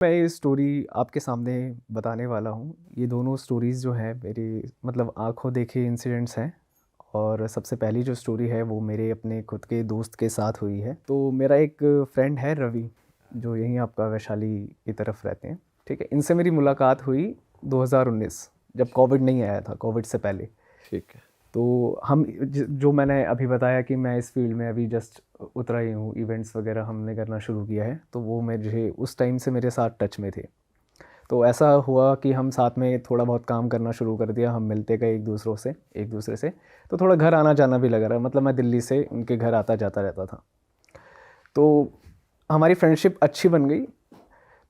मैं ये स्टोरी आपके सामने बताने वाला हूँ। ये दोनों स्टोरीज़ जो हैं मेरे मतलब आँखों देखे इंसिडेंट्स हैं। और सबसे पहली जो स्टोरी है वो मेरे अपने खुद के दोस्त के साथ हुई है। तो मेरा एक फ्रेंड है रवि, जो यहीं आपका वैशाली की तरफ रहते हैं। ठीक है, इनसे मेरी मुलाकात हुई 2019, जब कोविड नहीं आया था, कोविड से पहले। ठीक है। तो हम जो मैंने अभी बताया कि मैं इस फील्ड में अभी जस्ट उतरा ही हूँ, इवेंट्स वगैरह हमने करना शुरू किया है, तो वो मुझे उस टाइम से मेरे साथ टच में थे। तो ऐसा हुआ कि हम साथ में थोड़ा बहुत काम करना शुरू कर दिया, हम मिलते गए एक दूसरे से। तो थोड़ा घर आना जाना भी लगा रहा, मतलब मैं दिल्ली से उनके घर आता जाता रहता था। तो हमारी फ्रेंडशिप अच्छी बन गई।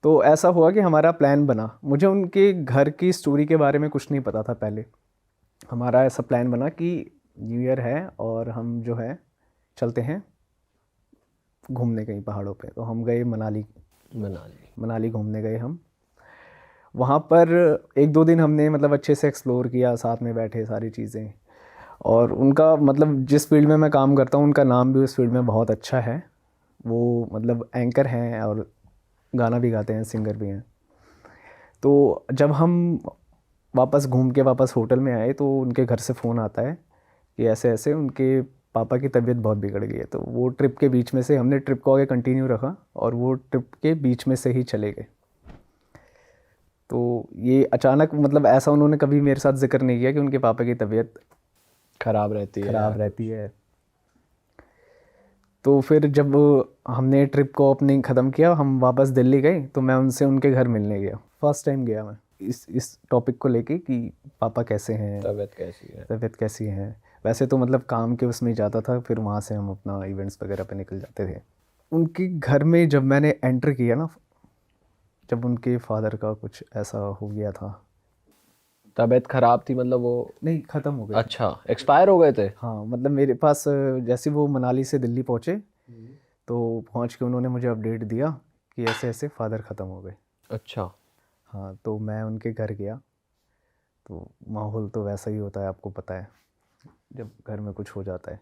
तो ऐसा हुआ कि हमारा प्लान बना। मुझे उनके घर की स्टोरी के बारे में कुछ नहीं पता था पहले। हमारा ऐसा प्लान बना कि न्यू ईयर है और हम जो है चलते हैं घूमने कहीं पहाड़ों पे। तो हम गए मनाली। मनाली। मनाली घूमने गए हम। वहाँ पर एक दो दिन हमने मतलब अच्छे से एक्सप्लोर किया, साथ में बैठे सारी चीज़ें। और उनका मतलब जिस फील्ड में मैं काम करता हूँ, उनका नाम भी उस फील्ड में बहुत अच्छा है। वो मतलब एंकर हैं और गाना भी गाते हैं, सिंगर भी हैं। तो जब हम वापस घूम के वापस होटल में आए तो उनके घर से फ़ोन आता है कि ऐसे ऐसे उनके पापा की तबीयत बहुत बिगड़ गई है। तो वो ट्रिप के बीच में से हमने ट्रिप को आगे कंटिन्यू रखा और वो ट्रिप के बीच में से ही चले गए। तो ये अचानक मतलब ऐसा उन्होंने कभी मेरे साथ जिक्र नहीं किया कि उनके पापा की तबीयत खराब रहती है या ख़राब रहती कुछ। है। तो फिर जब हमने ट्रिप को अपनी ख़त्म किया, हम वापस दिल्ली गए, तो मैं उनसे उनके घर मिलने गया। फर्स्ट टाइम गया मैं इस टॉपिक को लेके कि पापा कैसे हैं, तबीयत कैसी है। तबीयत कैसी है। वैसे तो मतलब काम के उसमें ही जाता था, फिर वहाँ से हम अपना इवेंट्स वगैरह पे निकल जाते थे। उनके घर में जब मैंने एंटर किया ना, जब उनके फादर का कुछ ऐसा हो गया था। तबीयत खराब थी मतलब वो। नहीं, ख़त्म हो गए थे। अच्छा, एक्सपायर हो गए थे। हाँ, मतलब मेरे पास जैसे वो मनाली से दिल्ली पहुँचे, तो पहुँच के उन्होंने मुझे अपडेट दिया कि ऐसे ऐसे फादर ख़त्म हो गए। अच्छा। हाँ, तो मैं उनके घर गया। तो माहौल तो वैसा ही होता है, आपको पता है, जब घर में कुछ हो जाता है।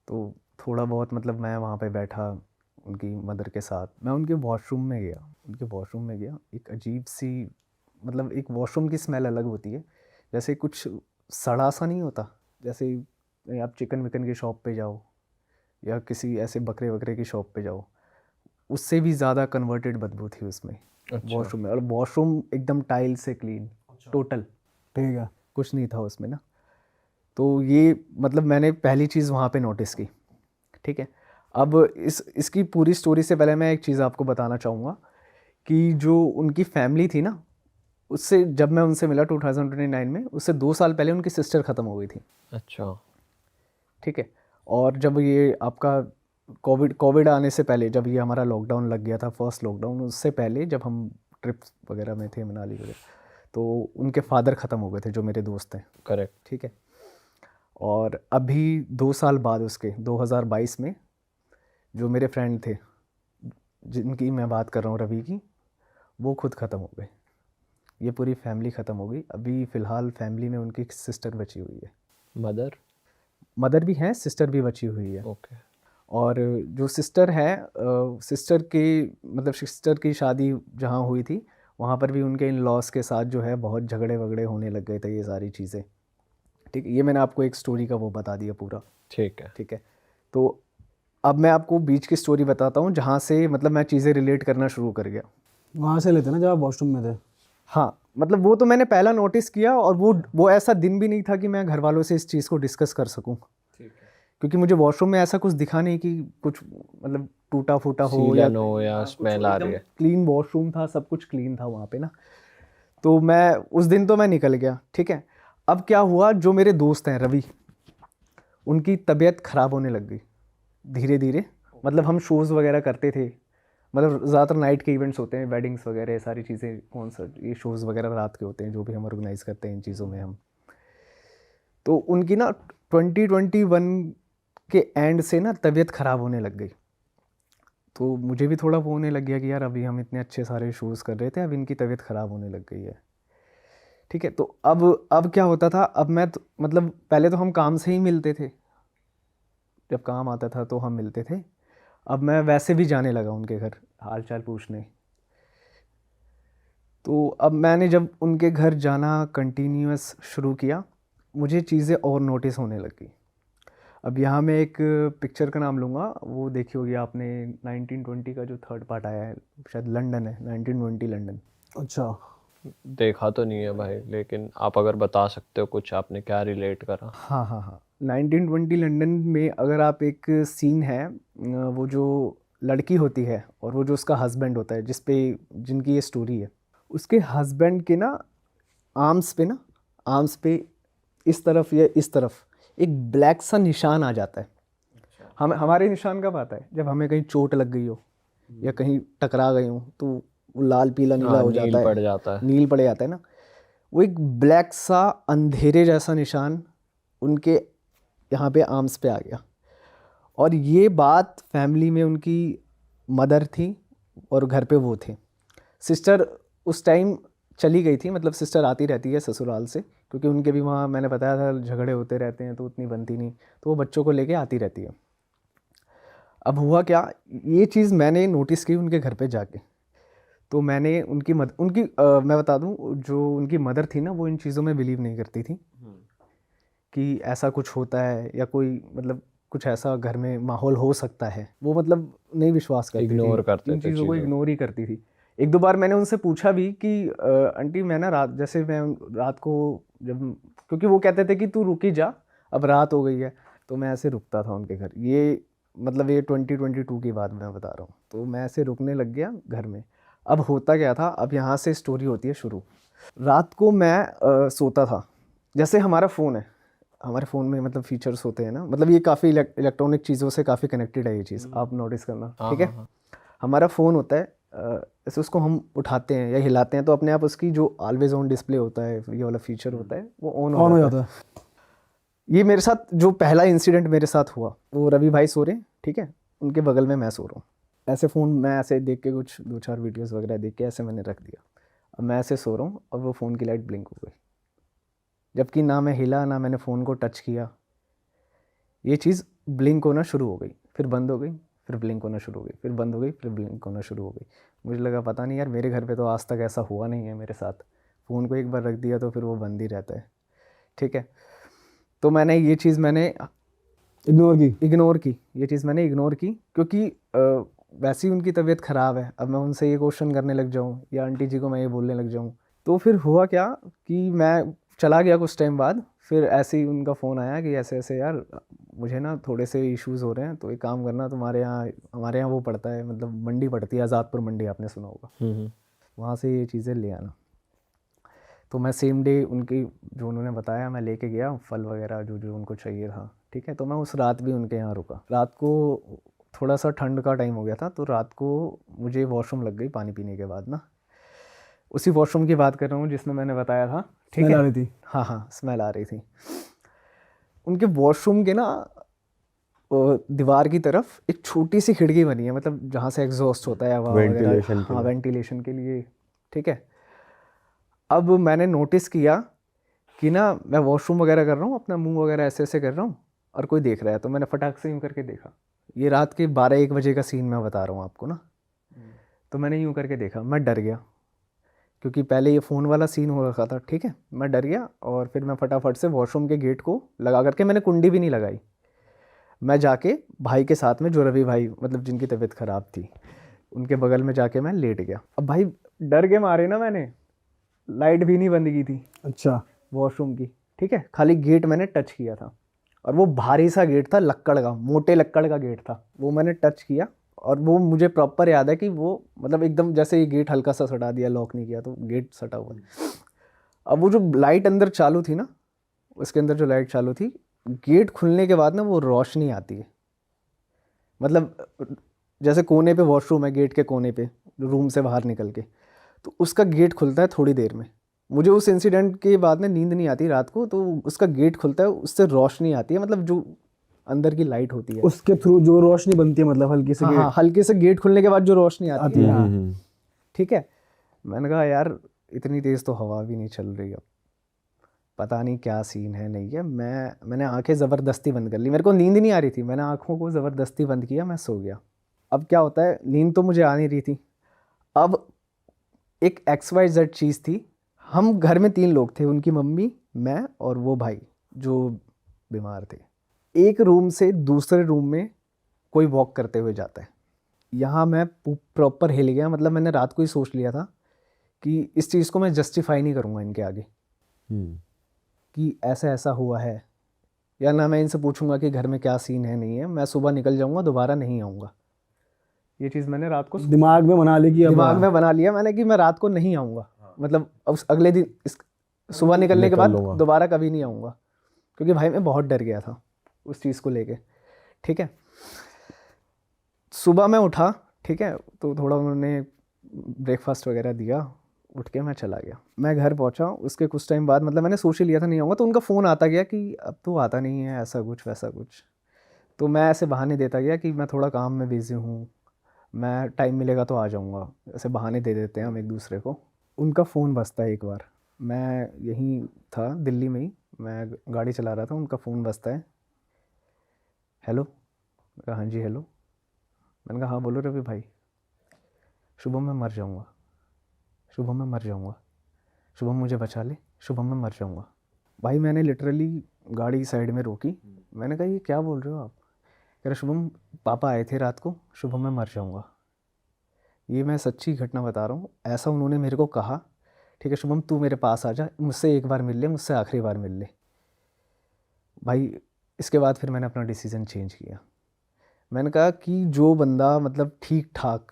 तो थोड़ा बहुत मतलब मैं वहाँ पे बैठा उनकी मदर के साथ। मैं उनके वॉशरूम में गया, एक अजीब सी मतलब एक वॉशरूम की स्मेल अलग होती है। जैसे कुछ सड़ा सा नहीं होता, जैसे आप चिकन विकन की शॉप पे जाओ या किसी ऐसे बकरे वकरे की शॉप पे जाओ, उससे भी ज़्यादा कन्वर्टेड बदबू थी उसमें, अच्छा। वॉशरूम में। और वॉशरूम एकदम टाइल से क्लीन, टोटल, ठीक है, कुछ नहीं था उसमें ना। तो ये मतलब मैंने पहली चीज़ वहाँ पे नोटिस की। ठीक है। अब इसकी पूरी स्टोरी से पहले मैं एक चीज़ आपको बताना चाहूँगा कि जो उनकी फैमिली थी ना, उससे जब मैं उनसे मिला 2029 में, उससे 2 साल पहले उनकी सिस्टर ख़त्म हो गई थी। अच्छा। ठीक है। और जब ये आपका कोविड कोविड आने से पहले, जब ये हमारा लॉकडाउन लग गया था, फर्स्ट लॉकडाउन, उससे पहले जब हम ट्रिप्स वगैरह में थे मनाली वगैरह, तो उनके फादर ख़त्म हो गए थे, जो मेरे दोस्त हैं। करेक्ट। ठीक है। और अभी 2 साल बाद उसके 2022 में जो मेरे फ्रेंड थे, जिनकी मैं बात कर रहा हूँ, रवि की, वो खुद ख़त्म हो गए। ये पूरी फैमिली ख़त्म हो गई। अभी फ़िलहाल फैमिली में उनकी एक सिस्टर बची हुई है। मदर। मदर भी हैं, सिस्टर भी बची हुई है। ओके। और जो सिस्टर है, सिस्टर की मतलब सिस्टर की शादी जहाँ हुई थी, वहाँ पर भी उनके इन लॉस के साथ जो है बहुत झगड़े वगड़े होने लग गए थे, ये सारी चीज़ें। ठीक है, ये मैंने आपको एक स्टोरी का वो बता दिया पूरा। ठीक है। ठीक है। तो अब मैं आपको बीच की स्टोरी बताता हूँ, जहाँ से मतलब मैं चीज़ें रिलेट करना शुरू कर गया। वहाँ से लेते ना जब आप वॉशरूम में थे। हाँ, मतलब वो तो मैंने पहला नोटिस किया, और वो ऐसा दिन भी नहीं था कि मैं घर वालों से इस चीज़ को डिस्कस कर सकूं। ठीक है। क्योंकि मुझे वॉशरूम में ऐसा कुछ दिखा नहीं कि कुछ मतलब टूटा फूटा हो या सीलन हो या स्मेल आ रही है। क्लीन वॉशरूम था, सब कुछ क्लीन था वहाँ पे ना। तो मैं उस दिन तो मैं निकल गया। ठीक है। अब क्या हुआ, जो मेरे दोस्त हैं रवि, उनकी तबीयत ख़राब होने लग गई धीरे धीरे। मतलब हम शोज़ वगैरह करते थे, मतलब ज़्यादातर नाइट के इवेंट्स होते हैं, वेडिंग्स वगैरह, ये सारी चीज़ें, कॉन्सर्ट, ये शोज़ वगैरह रात के होते हैं, जो भी हम ऑर्गेनाइज़ करते हैं इन चीज़ों में हम। तो उनकी ना 2021 के एंड से ना तबीयत ख़राब होने लग गई। तो मुझे भी थोड़ा वो होने लग गया कि यार अभी हम इतने अच्छे सारे शोज़ कर रहे थे, अब इनकी तबीयत ख़राब होने लग गई है। ठीक है। तो अब क्या होता था, अब मैं तो, मतलब पहले तो हम काम से ही मिलते थे, जब काम आता था तो हम मिलते थे। अब मैं वैसे भी जाने लगा उनके घर हाल चाल पूछने। तो अब मैंने जब उनके घर जाना कंटिन्यूअस शुरू किया, मुझे चीज़ें और नोटिस होने लगी। अब यहाँ मैं एक पिक्चर का नाम लूँगा, वो देखी होगी आपने, 1920 का जो थर्ड पार्ट आया है, शायद लंदन है, 1920 लंदन। अच्छा, देखा तो नहीं है भाई, लेकिन आप अगर बता सकते हो कुछ आपने क्या रिलेट करा। हाँ हाँ हाँ, 1920 लंदन में अगर आप एक सीन है, वो जो लड़की होती है और वो जो उसका हस्बैंड होता है, जिनकी ये स्टोरी है, उसके हस्बैंड के ना आर्म्स पे इस तरफ या इस तरफ एक ब्लैक सा निशान आ जाता है। हमारे निशान कब आता है? जब हमें कहीं चोट लग गई हो या कहीं टकरा गई हो, तो वो लाल पीला नीला हाँ, हो नील जाता है, पड़ जाता है। नील पड़ जाता है ना। वो एक ब्लैक सा अंधेरे जैसा निशान उनके यहाँ पे आर्म्स पे आ गया। और ये बात फैमिली में उनकी मदर थी और घर पे वो थे। सिस्टर उस टाइम चली गई थी, मतलब सिस्टर आती रहती है ससुराल से, क्योंकि उनके भी वहाँ मैंने बताया था झगड़े होते रहते हैं, तो उतनी बनती नहीं, तो वो बच्चों को लेके आती रहती है। अब हुआ क्या, ये चीज़ मैंने नोटिस की उनके घर पे जाके। तो मैंने मैं बता दूं, जो उनकी मदर थी ना, वो इन चीज़ों में बिलीव नहीं करती थी कि ऐसा कुछ होता है या कोई मतलब कुछ ऐसा घर में माहौल हो सकता है। वो मतलब नहीं विश्वास करती थी, इग्नोर करते इन थे चीज़ों को चीज़ों। इग्नोर ही करती थी। एक दो बार मैंने उनसे पूछा भी कि आंटी मैं ना रात को जब, क्योंकि वो कहते थे कि तू रुकी जा, अब रात हो गई है, तो मैं ऐसे रुकता था उनके घर। ये मतलब ये 2022 की बात मैं बता रहा हूँ। तो मैं ऐसे रुकने लग गया घर में। अब होता क्या था, अब यहाँ से स्टोरी होती है शुरू। रात को मैं सोता था, जैसे हमारा फ़ोन है, हमारे फ़ोन में मतलब फीचर्स होते हैं ना, मतलब ये काफ़ी इलेक्ट्रॉनिक चीज़ों से काफ़ी कनेक्टेड है ये चीज़, आप नोटिस करना, हाँ ठीक है। हाँ हाँ। हमारा फ़ोन होता है, ऐसे उसको हम उठाते हैं या हिलाते हैं तो अपने आप उसकी जो ऑलवेज ऑन डिस्प्ले होता है, ये वाला फीचर होता है, वो ऑन ऑन हो हो जाता है। जाता है। ये मेरे साथ जो पहला इंसिडेंट मेरे साथ हुआ, वो रवि भाई सो रहे हैं, ठीक है, उनके बगल में मैं सो रहा हूँ। ऐसे फ़ोन मैं ऐसे देख के कुछ 2-4 वीडियोस वगैरह देख के ऐसे मैंने रख दिया। अब मैं ऐसे सो रहा हूँ और वो फ़ोन की लाइट ब्लिंक हो गई, जबकि ना मैं हिला ना मैंने फ़ोन को टच किया। ये चीज़ ब्लिंक होना शुरू हो गई, फिर बंद हो गई, फिर ब्लिंक होना शुरू हो गई, फिर बंद हो गई, फिर ब्लिंक होना शुरू हो गई। मुझे लगा पता नहीं यार, मेरे घर पे तो आज तक ऐसा हुआ नहीं है मेरे साथ। फ़ोन को एक बार रख दिया तो फिर वो बंद ही रहता है, ठीक है। तो मैंने ये चीज़ इग्नोर की, ये चीज़ मैंने इग्नोर की, क्योंकि वैसे ही उनकी तबीयत ख़राब है। अब मैं उनसे ये क्वेश्चन करने लग जाऊँ या आंटी जी को मैं ये बोलने लग जाऊँ, तो फिर हुआ क्या कि मैं चला गया कुछ टाइम बाद, फिर ऐसे ही उनका फ़ोन आया कि ऐसे ऐसे यार मुझे ना थोड़े से इश्यूज़ हो रहे हैं, तो एक काम करना, हमारे यहाँ वो पड़ता है, मतलब मंडी पड़ती है, आज़ादपुर मंडी, आपने सुना होगा, वहाँ से ये चीज़ें ले आना। तो मैं सेम डे उनकी जो उन्होंने बताया मैं लेके गया, फल वगैरह जो जो उनको चाहिए था, ठीक है। तो मैं उस रात भी उनके यहाँ रुका। रात को थोड़ा सा ठंड का टाइम हो गया था, तो रात को मुझे वॉशरूम लग गई पानी पीने के बाद ना। उसी वॉशरूम की बात कर रहा हूँ जिसमें मैंने बताया था, ठीक स्मेल है। आ रही थी। हाँ हाँ, स्मेल आ रही थी। उनके वॉशरूम के ना दीवार की तरफ एक छोटी सी खिड़की बनी है, मतलब जहाँ से एग्जॉस्ट होता है हवा वगैरह, वेंटिलेशन के हाँ लिए। वेंटिलेशन के लिए, ठीक है। अब मैंने नोटिस किया कि ना मैं वॉशरूम वगैरह कर रहा हूँ, अपना मुंह वगैरह ऐसे ऐसे कर रहा हूँ और कोई देख रहा है, तो मैंने फटाक से यूँ करके देखा। ये रात के 12-1 बजे का सीन मैं बता रहा हूँ आपको ना। तो मैंने यूँ करके देखा, मैं डर गया, क्योंकि पहले ये फ़ोन वाला सीन हो रखा था, ठीक है। मैं डर गया और फिर मैं फटाफट से वॉशरूम के गेट को लगा करके, मैंने कुंडी भी नहीं लगाई, मैं जाके भाई के साथ में, जो रवि भाई मतलब जिनकी तबीयत ख़राब थी, उनके बगल में जाके मैं लेट गया। अब भाई डर के मारे ना, मैंने लाइट भी नहीं बंद की थी अच्छा, वॉशरूम की, ठीक है, खाली गेट मैंने टच किया था, और वो भारी सा गेट था, लक्कड़ का, मोटे लक्कड़ का गेट था, वो मैंने टच किया। और वो मुझे प्रॉपर याद है कि वो मतलब एकदम जैसे ये गेट हल्का सा सटा दिया, लॉक नहीं किया तो गेट सटा हुआ है। अब वो जो लाइट अंदर चालू थी ना, उसके अंदर जो लाइट चालू थी, गेट खुलने के बाद ना वो रोशनी आती है, मतलब जैसे कोने पे वॉशरूम है, गेट के कोने पे रूम से बाहर निकल के, तो उसका गेट खुलता है थोड़ी देर में। मुझे उस इंसिडेंट के बाद में नींद नहीं आती रात को, तो उसका गेट खुलता है, उससे रोशनी आती है, मतलब जो अंदर की लाइट होती है, उसके थ्रू जो रोशनी बनती है, मतलब हल्की से हाँ गेट हाँ, हल्के से गेट खुलने के बाद जो रोशनी आती है, हाँ, हम्म। ठीक है। मैंने कहा यार इतनी तेज़ तो हवा भी नहीं चल रही, अब पता नहीं क्या सीन है, नहीं है। मैंने आंखें ज़बरदस्ती बंद कर ली, मेरे को नींद नहीं आ रही थी, मैंने आंखों को ज़बरदस्ती बंद किया, मैं सो गया। अब क्या होता है, नींद तो मुझे आ नहीं रही थी। अब एक XYZ चीज़ थी। हम घर में 3 लोग थे, उनकी मम्मी, मैं और वो भाई जो बीमार थे। एक रूम से दूसरे रूम में कोई वॉक करते हुए जाता है। यहाँ मैं प्रॉपर हिल गया, मतलब मैंने रात को ही सोच लिया था कि इस चीज़ को मैं जस्टिफाई नहीं करूँगा इनके आगे कि ऐसा ऐसा हुआ है, या ना मैं इनसे पूछूंगा कि घर में क्या सीन है नहीं है। मैं सुबह निकल जाऊँगा, दोबारा नहीं आऊँगा। ये चीज़ मैंने रात को दिमाग में बना ली कि अब दिमाग में बना लिया मैंने कि मैं रात को नहीं आऊँगा। मतलब उस अगले दिन सुबह निकलने के बाद दोबारा कभी नहीं आऊँगा, क्योंकि भाई मैं बहुत डर गया था उस चीज़ को लेके। ठीक है, सुबह मैं उठा, ठीक है, तो थोड़ा उन्होंने ब्रेकफास्ट वगैरह दिया, उठ के मैं चला गया। मैं घर पहुंचा, उसके कुछ टाइम बाद, मतलब मैंने सोच ही लिया था नहीं आऊँगा, तो उनका फ़ोन आता गया कि अब तो आता नहीं है, ऐसा कुछ वैसा कुछ। तो मैं ऐसे बहाने देता गया कि मैं थोड़ा काम में बिज़ी हूँ, मैं टाइम मिलेगा तो आ जाऊँगा। ऐसे बहाने दे देते हैं हम एक दूसरे को। उनका फ़ोन बजता है एक बार, मैं यहीं था दिल्ली में ही, मैं गाड़ी चला रहा था, उनका फ़ोन बजता है। हेलो, मैं कहा हाँ जी हेलो। मैंने कहा हाँ बोलो रवि भाई, शुभम मैं मर जाऊँगा, शुभम मैं मर जाऊँगा, शुभम मुझे बचा ले, शुभम मैं मर जाऊँगा। भाई मैंने लिटरली गाड़ी साइड में रोकी, मैंने कहा ये क्या बोल रहे हो आप? कह रहे शुभम पापा आए थे रात को, शुभम मैं मर जाऊँगा। ये मैं सच्ची घटना बता रहा हूँ, ऐसा उन्होंने मेरे को कहा। ठीक है शुभम तू मेरे पास आ जा, मुझसे एक बार मिल ले, मुझसे आखिरी बार मिल ले। भाई इसके बाद फिर मैंने अपना डिसीज़न चेंज किया। मैंने कहा कि जो बंदा मतलब ठीक ठाक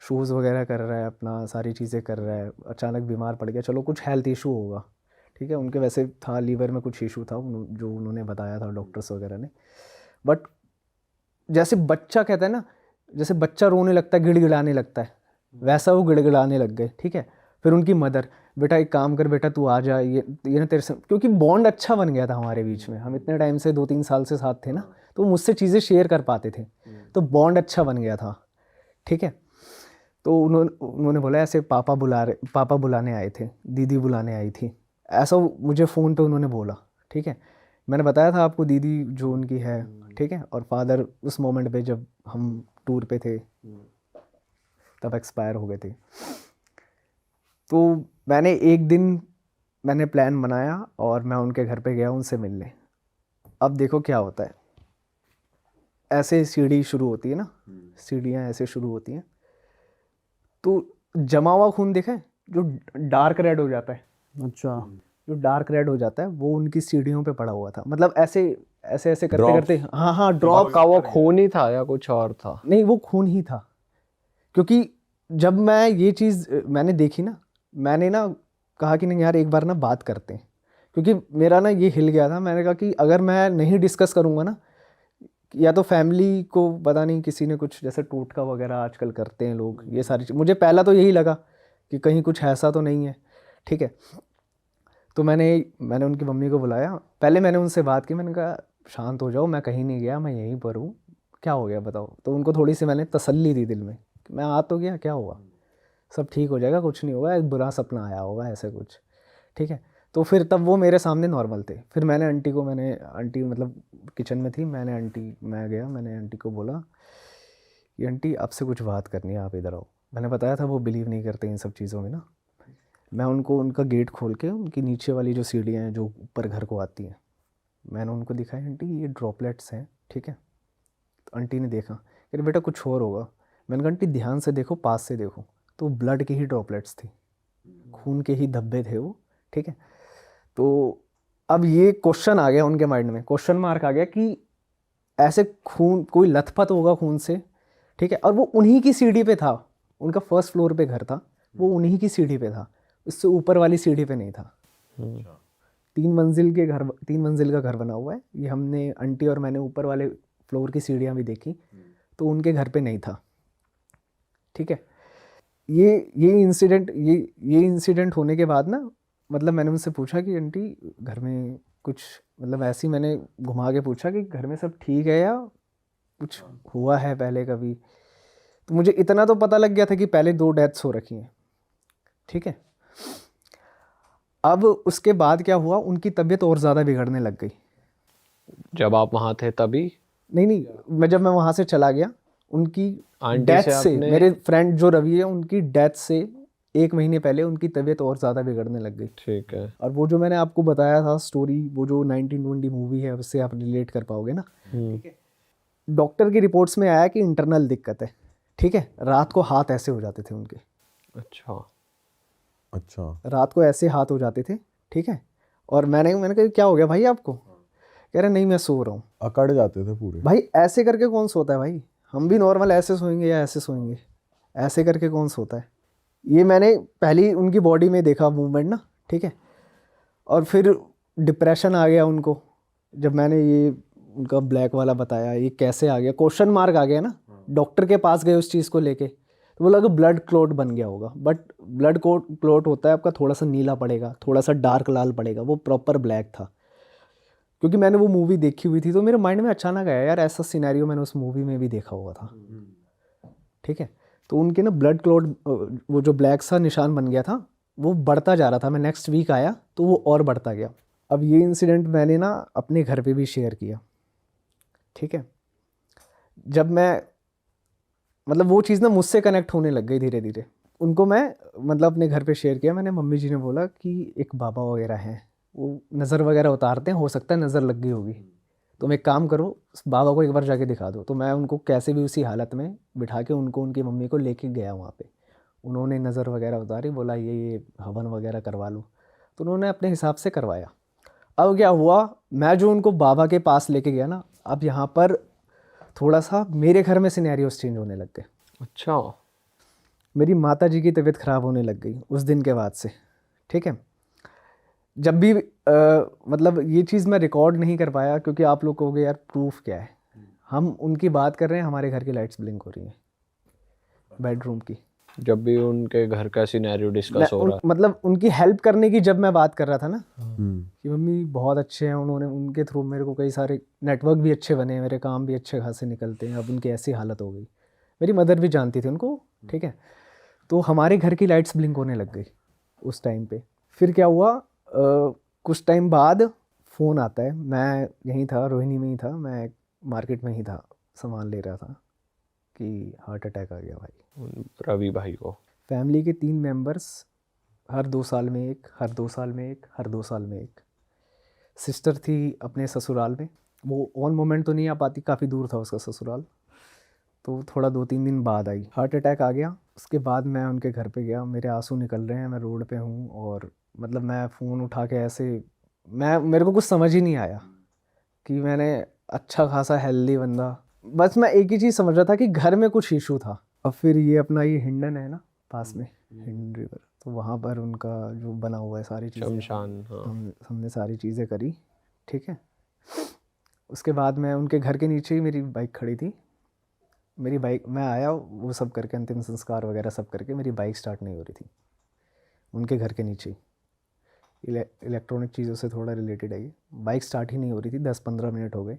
शूज़ वगैरह कर रहा है, अपना सारी चीज़ें कर रहा है, अचानक बीमार पड़ गया, चलो कुछ हेल्थ इशू होगा, ठीक है, उनके वैसे था लीवर में कुछ इशू था जो उन्होंने बताया था डॉक्टर्स वगैरह ने। बट जैसे बच्चा कहता है ना, जैसे बच्चा रोने लगता है, गिड़गिड़ाने लगता है, वैसा वो गिड़गिड़ाने लग गए। ठीक है, फिर उनकी मदर, बेटा एक काम कर बेटा तू आ जा, ये ना तेरे से, क्योंकि बॉन्ड अच्छा बन गया था हमारे बीच में, हम इतने टाइम से 2-3 साल से साथ थे ना, तो मुझसे चीज़ें शेयर कर पाते थे, तो बॉन्ड अच्छा बन गया था। ठीक है, तो उन्होंने बोला ऐसे पापा बुलाने आए थे, दीदी बुलाने आई थी, ऐसा मुझे फ़ोन पे उन्होंने बोला। ठीक है, मैंने बताया था आपको दीदी जो उनकी है, ठीक है, और फादर उस मोमेंट पे जब हम टूर पे थे तब एक्सपायर हो गए थे। तो मैंने एक दिन मैंने प्लान बनाया और मैं उनके घर पे गया उनसे मिलने। अब देखो क्या होता है, ऐसे सीढ़ी शुरू होती है ना, सीढ़ियाँ ऐसे शुरू होती हैं, तो जमा हुआ खून देखा है जो डार्क रेड हो जाता है, अच्छा, जो डार्क रेड हो जाता है वो उनकी सीढ़ियों पे पड़ा हुआ था। मतलब ऐसे ऐसे ऐसे करते करते, हाँ हाँ ड्रॉप का वो खून ही था या कुछ और था? नहीं वो खून ही था, क्योंकि जब मैं ये चीज़ मैंने देखी ना, मैंने ना कहा कि नहीं यार एक बार ना बात करते हैं, क्योंकि मेरा ना ये हिल गया था। मैंने कहा कि अगर मैं नहीं डिस्कस करूँगा ना, या तो फैमिली को पता नहीं किसी ने कुछ जैसे टोटका वगैरह आजकल करते हैं लोग, ये सारी चीज़, मुझे पहला तो यही लगा कि कहीं कुछ ऐसा तो नहीं है। ठीक है, तो मैंने उनकी मम्मी को बुलाया, पहले मैंने उनसे बात की, मैंने कहा शांत हो जाओ, मैं कहीं नहीं गया, मैं यहीं पर हूँ, क्या हो गया बताओ। तो उनको थोड़ी सी मैंने तसल्ली दी दिल में कि मैं आ तो गया, क्या हुआ, सब ठीक हो जाएगा, कुछ नहीं होगा, एक बुरा सपना आया होगा ऐसे कुछ। ठीक है, तो फिर तब वो मेरे सामने नॉर्मल थे। फिर आंटी मतलब किचन में थी, मैं गया, मैंने आंटी को बोला कि आंटी आपसे कुछ बात करनी है, आप इधर आओ। मैंने बताया था वो बिलीव नहीं करते इन सब चीज़ों में ना। मैं उनको उनका गेट खोल के उनकी नीचे वाली जो सीढ़ियाँ हैं जो ऊपर घर को आती हैं, मैंने उनको दिखाया, आंटी ये ड्रॉपलेट्स हैं। ठीक है, तो आंटी ने देखा, कह रही बेटा कुछ और होगा। मैंने कहा आंटी ध्यान से देखो, पास से देखो, तो ब्लड की ही ड्रॉपलेट्स थी, खून के ही धब्बे थे वो। ठीक है, तो अब ये क्वेश्चन आ गया उनके माइंड में, क्वेश्चन मार्क आ गया कि ऐसे खून कोई लथपथ होगा खून से। ठीक है, और वो उन्हीं की सीढ़ी पे था, उनका फर्स्ट फ्लोर पे घर था, वो उन्हीं की सीढ़ी पे था, उससे ऊपर वाली सीढ़ी पे नहीं था। 3 मंजिल का घर बना हुआ है। ये हमने आंटी और मैंने ऊपर वाले फ्लोर की सीढ़ियाँ भी देखी, तो उनके घर पे नहीं था। ठीक है, ये इंसिडेंट होने के बाद ना, मतलब मैंने उनसे पूछा कि आंटी घर में कुछ, मतलब ऐसे ही मैंने घुमा के पूछा कि घर में सब ठीक है या कुछ हुआ है पहले कभी। तो मुझे इतना तो पता लग गया था कि पहले 2 डेथ्स हो रखी हैं। ठीक है, अब उसके बाद क्या हुआ, उनकी तबीयत और ज़्यादा बिगड़ने लग गई। जब आप वहाँ थे तभी? नहीं, जब मैं वहाँ से चला गया, उनकी आंटी डेथ से से, आपने मेरे फ्रेंड जो रवि है उनकी डेथ से 1 महीने पहले उनकी तबीयत और ज़्यादा बिगड़ने लग गई। ठीक है। और वो जो मैंने आपको बताया था स्टोरी, वो जो 1920 मूवी है, उससे आप रिलेट कर पाओगे ना। ठीक है। डॉक्टर की रिपोर्ट्स में आया कि इंटरनल दिक्कत है। ठीक है। रात को हाथ ऐसे हो जाते थे उनके, अच्छा। अच्छा। रात को ऐसे हाथ हो जाते थे। ठीक है। और मैंने कहा क्या हो गया भाई आपको? कह रहे नहीं मैं सो रहा हूँ। अकड़ जाते थे पूरे। भाई ऐसे करके कौन सोता है भाई? हम भी नॉर्मल ऐसे सोएंगे या ऐसे सोएंगे? ऐसे करके कौन सोता है? ये मैंने पहली उनकी बॉडी में देखा मूवमेंट ना। ठीक है। और फिर डिप्रेशन आ गया उनको, जब मैंने ये उनका ब्लैक वाला बताया। ये कैसे आ गया, क्वेश्चन मार्क आ गया ना। डॉक्टर के पास गए उस चीज़ को लेके, तो वो लगा ब्लड क्लॉट बन गया होगा। बट ब्लड क्लॉट होता है आपका थोड़ा सा नीला पड़ेगा, थोड़ा सा डार्क लाल पड़ेगा, वो प्रॉपर ब्लैक था। क्योंकि मैंने वो मूवी देखी हुई थी, तो मेरे माइंड में अचानक आया यार ऐसा सिनेरियो मैंने उस मूवी में भी देखा हुआ था। ठीक है। तो उनके ना ब्लड क्लॉट, वो जो ब्लैक सा निशान बन गया था, वो बढ़ता जा रहा था। मैं नेक्स्ट वीक आया तो वो और बढ़ता गया। अब ये इंसिडेंट मैंने ना अपने घर पे भी शेयर किया। ठीक है। जब मैं मतलब वो चीज़ ना मुझसे कनेक्ट होने लग गई धीरे धीरे। उनको मैं मतलब अपने घर पे शेयर किया मैंने। मम्मी जी ने बोला कि एक बाबा वगैरह हैं, वो नज़र वगैरह उतारते हैं, हो सकता है नज़र लग गई होगी, तुम एक काम करो उस बाबा को एक बार जाके दिखा दो। तो मैं उनको कैसे भी उसी हालत में बिठा के उनको उनकी मम्मी को लेके गया वहाँ पे। उन्होंने नज़र वगैरह उतारी, बोला ये हवन वगैरह करवा लो। तो उन्होंने अपने हिसाब से करवाया। अब क्या हुआ, मैं जो उनको बाबा के पास लेके गया ना, अब यहाँ पर थोड़ा सा मेरे घर में सिनेरियोस चेंज होने लग गए। अच्छा। मेरी माता जी की तबीयत ख़राब होने लग गई उस दिन के बाद से। ठीक है। जब भी मतलब ये चीज़ मैं रिकॉर्ड नहीं कर पाया, क्योंकि आप लोग कहोगे यार प्रूफ क्या है। हम उनकी बात कर रहे हैं, हमारे घर की लाइट्स ब्लिंक हो रही हैं बेडरूम की। जब भी उनके घर का सिनेरियो डिस्कस हो रहा मतलब उनकी हेल्प करने की जब मैं बात कर रहा था ना, हम्म। कि मम्मी बहुत अच्छे हैं, उन्होंने उनके थ्रू मेरे को कई सारे नेटवर्क भी अच्छे बने हैं, मेरे काम भी अच्छे खासे निकलते हैं, अब उनकी ऐसी हालत हो गई। मेरी मदर भी जानती थी उनको। ठीक है। तो हमारे घर की लाइट्स ब्लिंक होने लग गई उस टाइम पे। फिर क्या हुआ, कुछ टाइम बाद फ़ोन आता है। मैं यहीं था, रोहिणी में ही था, मैं मार्केट में ही था, सामान ले रहा था कि हार्ट अटैक आ गया भाई। रवि भाई को। फैमिली के 3 मेंबर्स, हर 2 साल में एक, हर 2 साल में एक, हर 2 साल में एक। सिस्टर थी अपने ससुराल में, वो ऑन मोमेंट तो नहीं आ पाती, काफ़ी दूर था उसका ससुराल, तो थोड़ा 2-3 दिन बाद आई। हार्ट अटैक आ गया। उसके बाद मैं उनके घर पे गया, मेरे आंसू निकल रहे हैं, मैं रोड पे हूँ, और मतलब मैं फ़ोन उठा के ऐसे, मेरे को कुछ समझ ही नहीं आया कि मैंने अच्छा खासा हेल्दी बंदा, बस मैं एक ही चीज़ समझ रहा था कि घर में कुछ इशू था। अब फिर ये अपना ये हिंडन है ना पास में, हिंड रिवर, तो वहाँ पर उनका जो बना हुआ है सारी चीज़ें, शमशान। हाँ। हमने सारी चीज़ें करी। ठीक है। उसके बाद मैं उनके घर के नीचे ही मेरी बाइक खड़ी थी। मेरी बाइक, मैं आया वो सब करके, अंतिम संस्कार वगैरह सब करके, मेरी बाइक स्टार्ट नहीं हो रही थी उनके घर के नीचे ही। इलेक्ट्रॉनिक चीज़ों से थोड़ा रिलेटेड है ये। बाइक स्टार्ट ही नहीं हो रही थी, 10-15 मिनट हो गए,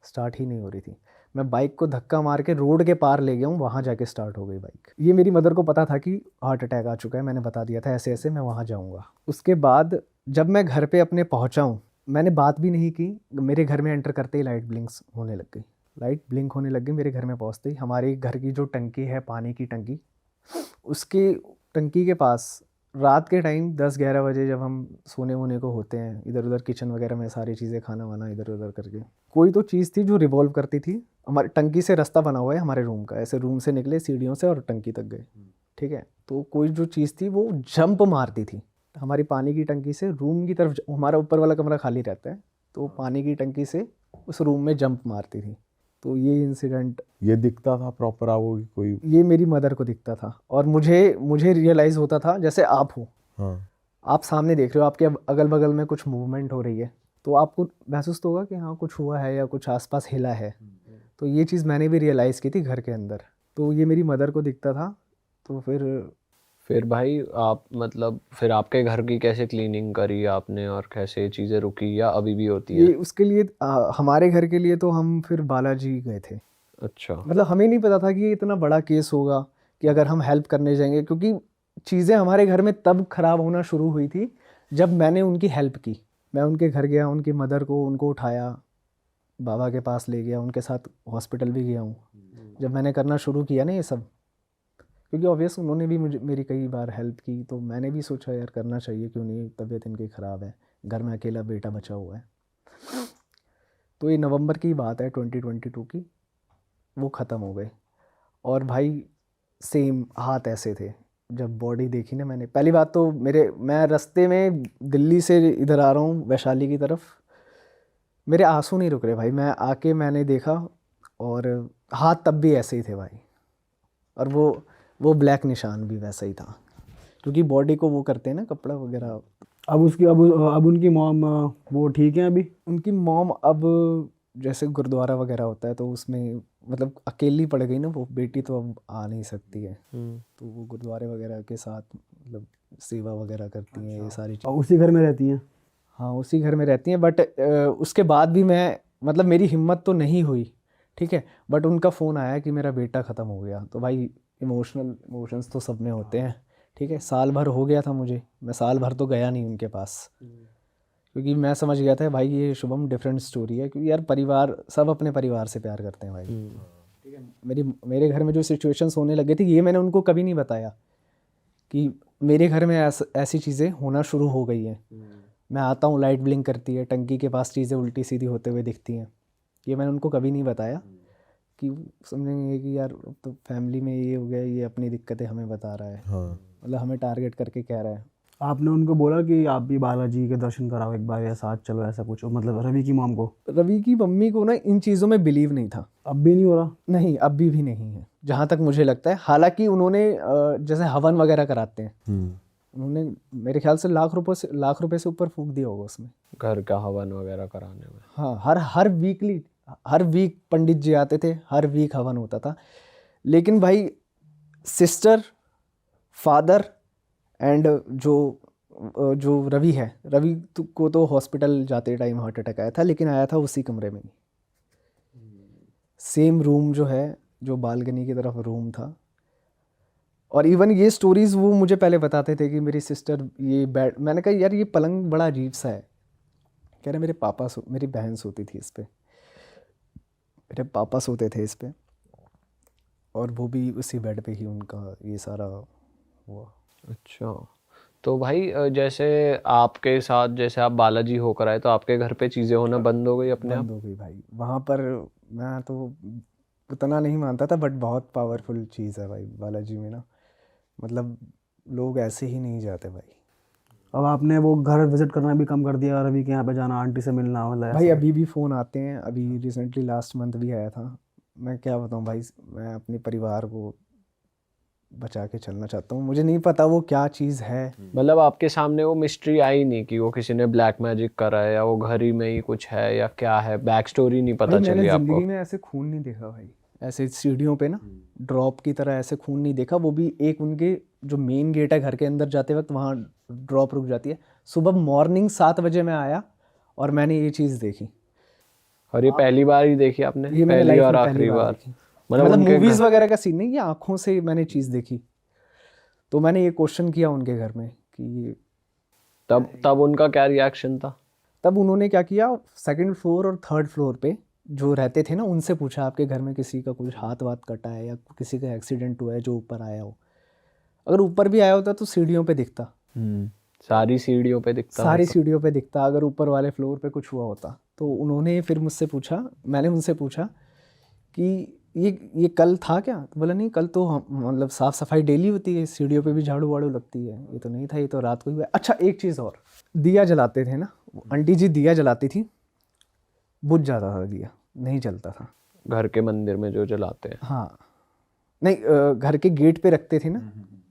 स्टार्ट ही नहीं हो रही थी। मैं बाइक को धक्का मार के रोड के पार ले गया हूँ, वहाँ जाके स्टार्ट हो गई बाइक। ये मेरी मदर को पता था कि हार्ट अटैक आ चुका है, मैंने बता दिया था ऐसे ऐसे मैं वहाँ जाऊँगा। उसके बाद जब मैं घर पे अपने पहुँचा हूँ, मैंने बात भी नहीं की, मेरे घर में एंटर करते ही लाइट ब्लिंक्स होने लग गई। लाइट ब्लिंक होने लग गई मेरे घर में पहुँचते ही। हमारे घर की जो टंकी है, पानी की टंकी, उसकी टंकी के पास रात के टाइम 10-11 बजे जब हम सोने वोने को होते हैं, इधर उधर किचन वगैरह में सारी चीज़ें, खाना वाना इधर उधर करके, कोई तो चीज़ थी जो रिवॉल्व करती थी। हमारी टंकी से रास्ता बना हुआ है हमारे रूम का, ऐसे रूम से निकले सीढ़ियों से और टंकी तक गए। ठीक है। तो कोई जो चीज़ थी वो जंप मारती थी हमारी पानी की टंकी से रूम की तरफ। हमारा ऊपर वाला कमरा खाली रहता है, तो पानी की टंकी से उस रूम में जंप मारती थी। तो ये इंसिडेंट, ये दिखता था प्रॉपर आपको कि कोई? ये मेरी मदर को दिखता था, और मुझे रियलाइज़ होता था जैसे आप हो, हाँ। आप सामने देख रहे हो, आपके अगल बगल में कुछ मूवमेंट हो रही है, तो आपको महसूस तो होगा कि हाँ कुछ हुआ है या कुछ आसपास हिला है। तो ये चीज़ मैंने भी रियलाइज़ की थी घर के अंदर, तो ये मेरी मदर को दिखता था। तो फिर भाई आप मतलब फिर आपके घर की कैसे क्लीनिंग करी आपने, और कैसे चीज़ें रुकी या अभी भी होती हैं? ये उसके लिए हमारे घर के लिए तो हम फिर बालाजी गए थे। अच्छा। मतलब हमें नहीं पता था कि ये इतना बड़ा केस होगा कि अगर हम हेल्प करने जाएंगे, क्योंकि चीज़ें हमारे घर में तब ख़राब होना शुरू हुई थी जब मैंने उनकी हेल्प की। मैं उनके घर गया, उनकी मदर को उनको उठाया, बाबा के पास ले गया, उनके साथ हॉस्पिटल भी गया हूँ। जब मैंने करना शुरू किया ना ये सब, क्योंकि ऑब्वियस उन्होंने भी मुझे मेरी कई बार हेल्प की, तो मैंने भी सोचा यार करना चाहिए, क्यों नहीं, तबीयत इनकी ख़राब है, घर में अकेला बेटा बचा हुआ है। तो ये नवंबर की बात है 2022 की, वो ख़त्म हो गए। और भाई सेम हाथ ऐसे थे, जब बॉडी देखी ना मैंने, पहली बात तो मैं रास्ते में दिल्ली से इधर आ रहा हूँ वैशाली की तरफ, मेरे आंसू नहीं रुक रहे भाई, मैं आके मैंने देखा और हाथ तब भी ऐसे ही थे भाई, और वो ब्लैक निशान भी वैसा ही था, क्योंकि बॉडी को वो करते हैं ना कपड़ा वगैरह। अब उनकी मॉम वो ठीक है अभी? उनकी मॉम अब जैसे गुरुद्वारा वगैरह होता है तो उसमें मतलब अकेली पड़ गई ना वो बेटी, तो अब आ नहीं सकती है, तो वो गुरुद्वारे वगैरह के साथ मतलब सेवा वगैरह करती हैं, ये सारी और उसी घर में रहती हैं? हाँ उसी घर में रहती हैं, बट उसके बाद भी मैं मतलब मेरी हिम्मत तो नहीं हुई, ठीक है, बट उनका फ़ोन आया कि मेरा बेटा ख़त्म हो गया, तो भाई इमोशंस तो सब में होते हैं, ठीक है। साल भर हो गया था मुझे, मैं साल भर तो गया नहीं उनके पास, क्योंकि मैं समझ गया था भाई ये शुभम डिफरेंट स्टोरी है, क्योंकि यार परिवार, सब अपने परिवार से प्यार करते हैं भाई, ठीक है। मेरे घर में जो सिचुएशंस होने लगे थे, ये मैंने उनको कभी नहीं बताया कि मेरे घर में ऐसी चीज़ें होना शुरू हो गई हैं। मैं आता हूँ, लाइट ब्लिंक करती है, टंकी के पास चीज़ें उल्टी सीधी होते हुए दिखती हैं, ये मैंने उनको कभी नहीं बताया, कि समझेंगे कि यार अब तो फैमिली में ये हो गया, ये अपनी दिक्कतें हमें बता रहा है, हाँ मतलब हमें टारगेट करके कह रहा है। आपने उनको बोला कि आप भी बालाजी के दर्शन कराओ एक बार, या साथ चलो, ऐसा कुछ? मतलब रवि की मॉम को? रवि की मम्मी को ना इन चीज़ों में बिलीव नहीं था। अब भी नहीं हो रहा? नहीं, अभी भी नहीं है जहाँ तक मुझे लगता है। हालांकि उन्होंने जैसे हवन वगैरह कराते हैं, उन्होंने मेरे ख्याल से लाख रुपए से ऊपर फूंक दिया होगा उसमें, घर का हवन वगैरह कराने में। हाँ, हर वीक पंडित जी आते थे, हर वीक हवन होता था। लेकिन भाई सिस्टर, फादर एंड जो रवि है, को तो हॉस्पिटल जाते टाइम हार्ट अटैक आया था, लेकिन आया था उसी कमरे में ही, सेम रूम जो है, जो बालकनी की तरफ रूम था। और इवन ये स्टोरीज़ वो मुझे पहले बताते थे कि मेरी सिस्टर ये बेड, मैंने कहा यार ये पलंग बड़ा अजीब सा है, कह रहे मेरी बहन सोती थी इस पे, मेरे पापा सोते थे इस पे, और वो भी उसी बेड पे ही उनका ये सारा हुआ। अच्छा, तो भाई जैसे आपके साथ, जैसे आप बालाजी होकर आए, तो आपके घर पे चीज़ें होना बंद हो गई अपने आप? बंद हो गई भाई वहाँ पर। मैं तो उतना नहीं मानता था, बट बहुत पावरफुल चीज़ है भाई बालाजी में ना, मतलब लोग ऐसे ही नहीं जाते भाई। अब आपने वो घर विजिट करना भी कम कर दिया, रवि के यहाँ पे जाना, आंटी से मिलना, मतलब भाई ऐसा? अभी भी फ़ोन आते हैं, अभी रिसेंटली लास्ट मंथ भी आया था। मैं क्या बताऊँ भाई, मैं अपने परिवार को बचा के चलना चाहता हूँ, मुझे नहीं पता वो क्या चीज़ है। मतलब आपके सामने वो मिस्ट्री आई नहीं कि वो किसी ने ब्लैक मैजिक करा है, या वो घर ही में ही कुछ है, या क्या है, बैक स्टोरी नहीं पता भाई मैंने चली आपको? ज़िंदगी में ऐसे खून नहीं देखा भाई, ऐसे सीढ़ियों पे ना ड्रॉप की तरह ऐसे खून नहीं देखा, वो भी एक उनके जो मेन गेट है घर के अंदर जाते वक्त, वहाँ ड्रॉप रुक जाती है। सुबह मॉर्निंग 7 बजे मैं आया और मैंने ये चीज़ देखी। और ये पहली बार ही देखी आपने? ये मैंने पहली लाइफ और में पहली आखिरी बार बार? देखी, मतलब मतलब उनके मूवीज़ वगैरह का सीन नहीं, ये आँखों से मैंने चीज़ देखी। तो मैंने ये क्वेश्चन किया उनके घर में कि तब उनका क्या रिएक्शन था? तब उन्होंने क्या किया, सेकंड फ्लोर और थर्ड फ्लोर पे जो रहते थे ना, उनसे पूछा आपके घर में किसी का कुछ हाथ वाथ कटा है या किसी का एक्सीडेंट हुआ है जो ऊपर आया हो। अगर ऊपर भी आया होता तो सीढ़ियों पे दिखता, सारी सीढ़ियों पे दिखता सारी होता। सीढ़ियों पे दिखता, अगर ऊपर वाले फ्लोर पे कुछ हुआ होता। तो उन्होंने फिर मुझसे पूछा, मैंने उनसे पूछा कि ये कल था क्या? तो बोला नहीं, कल तो मतलब साफ़ सफाई डेली होती है, सीढ़ियों पे भी झाड़ू वाड़ू लगती है, ये तो नहीं था, ये तो रात को ही हुआ है। अच्छा एक चीज़ और, दिया जलाते थे ना, आंटी जी दिया जलाती थी, बुझ जाता था दिया, नहीं जलता था। घर के मंदिर में जो जलाते हैं? हाँ नहीं, घर के गेट पे रखते थे ना,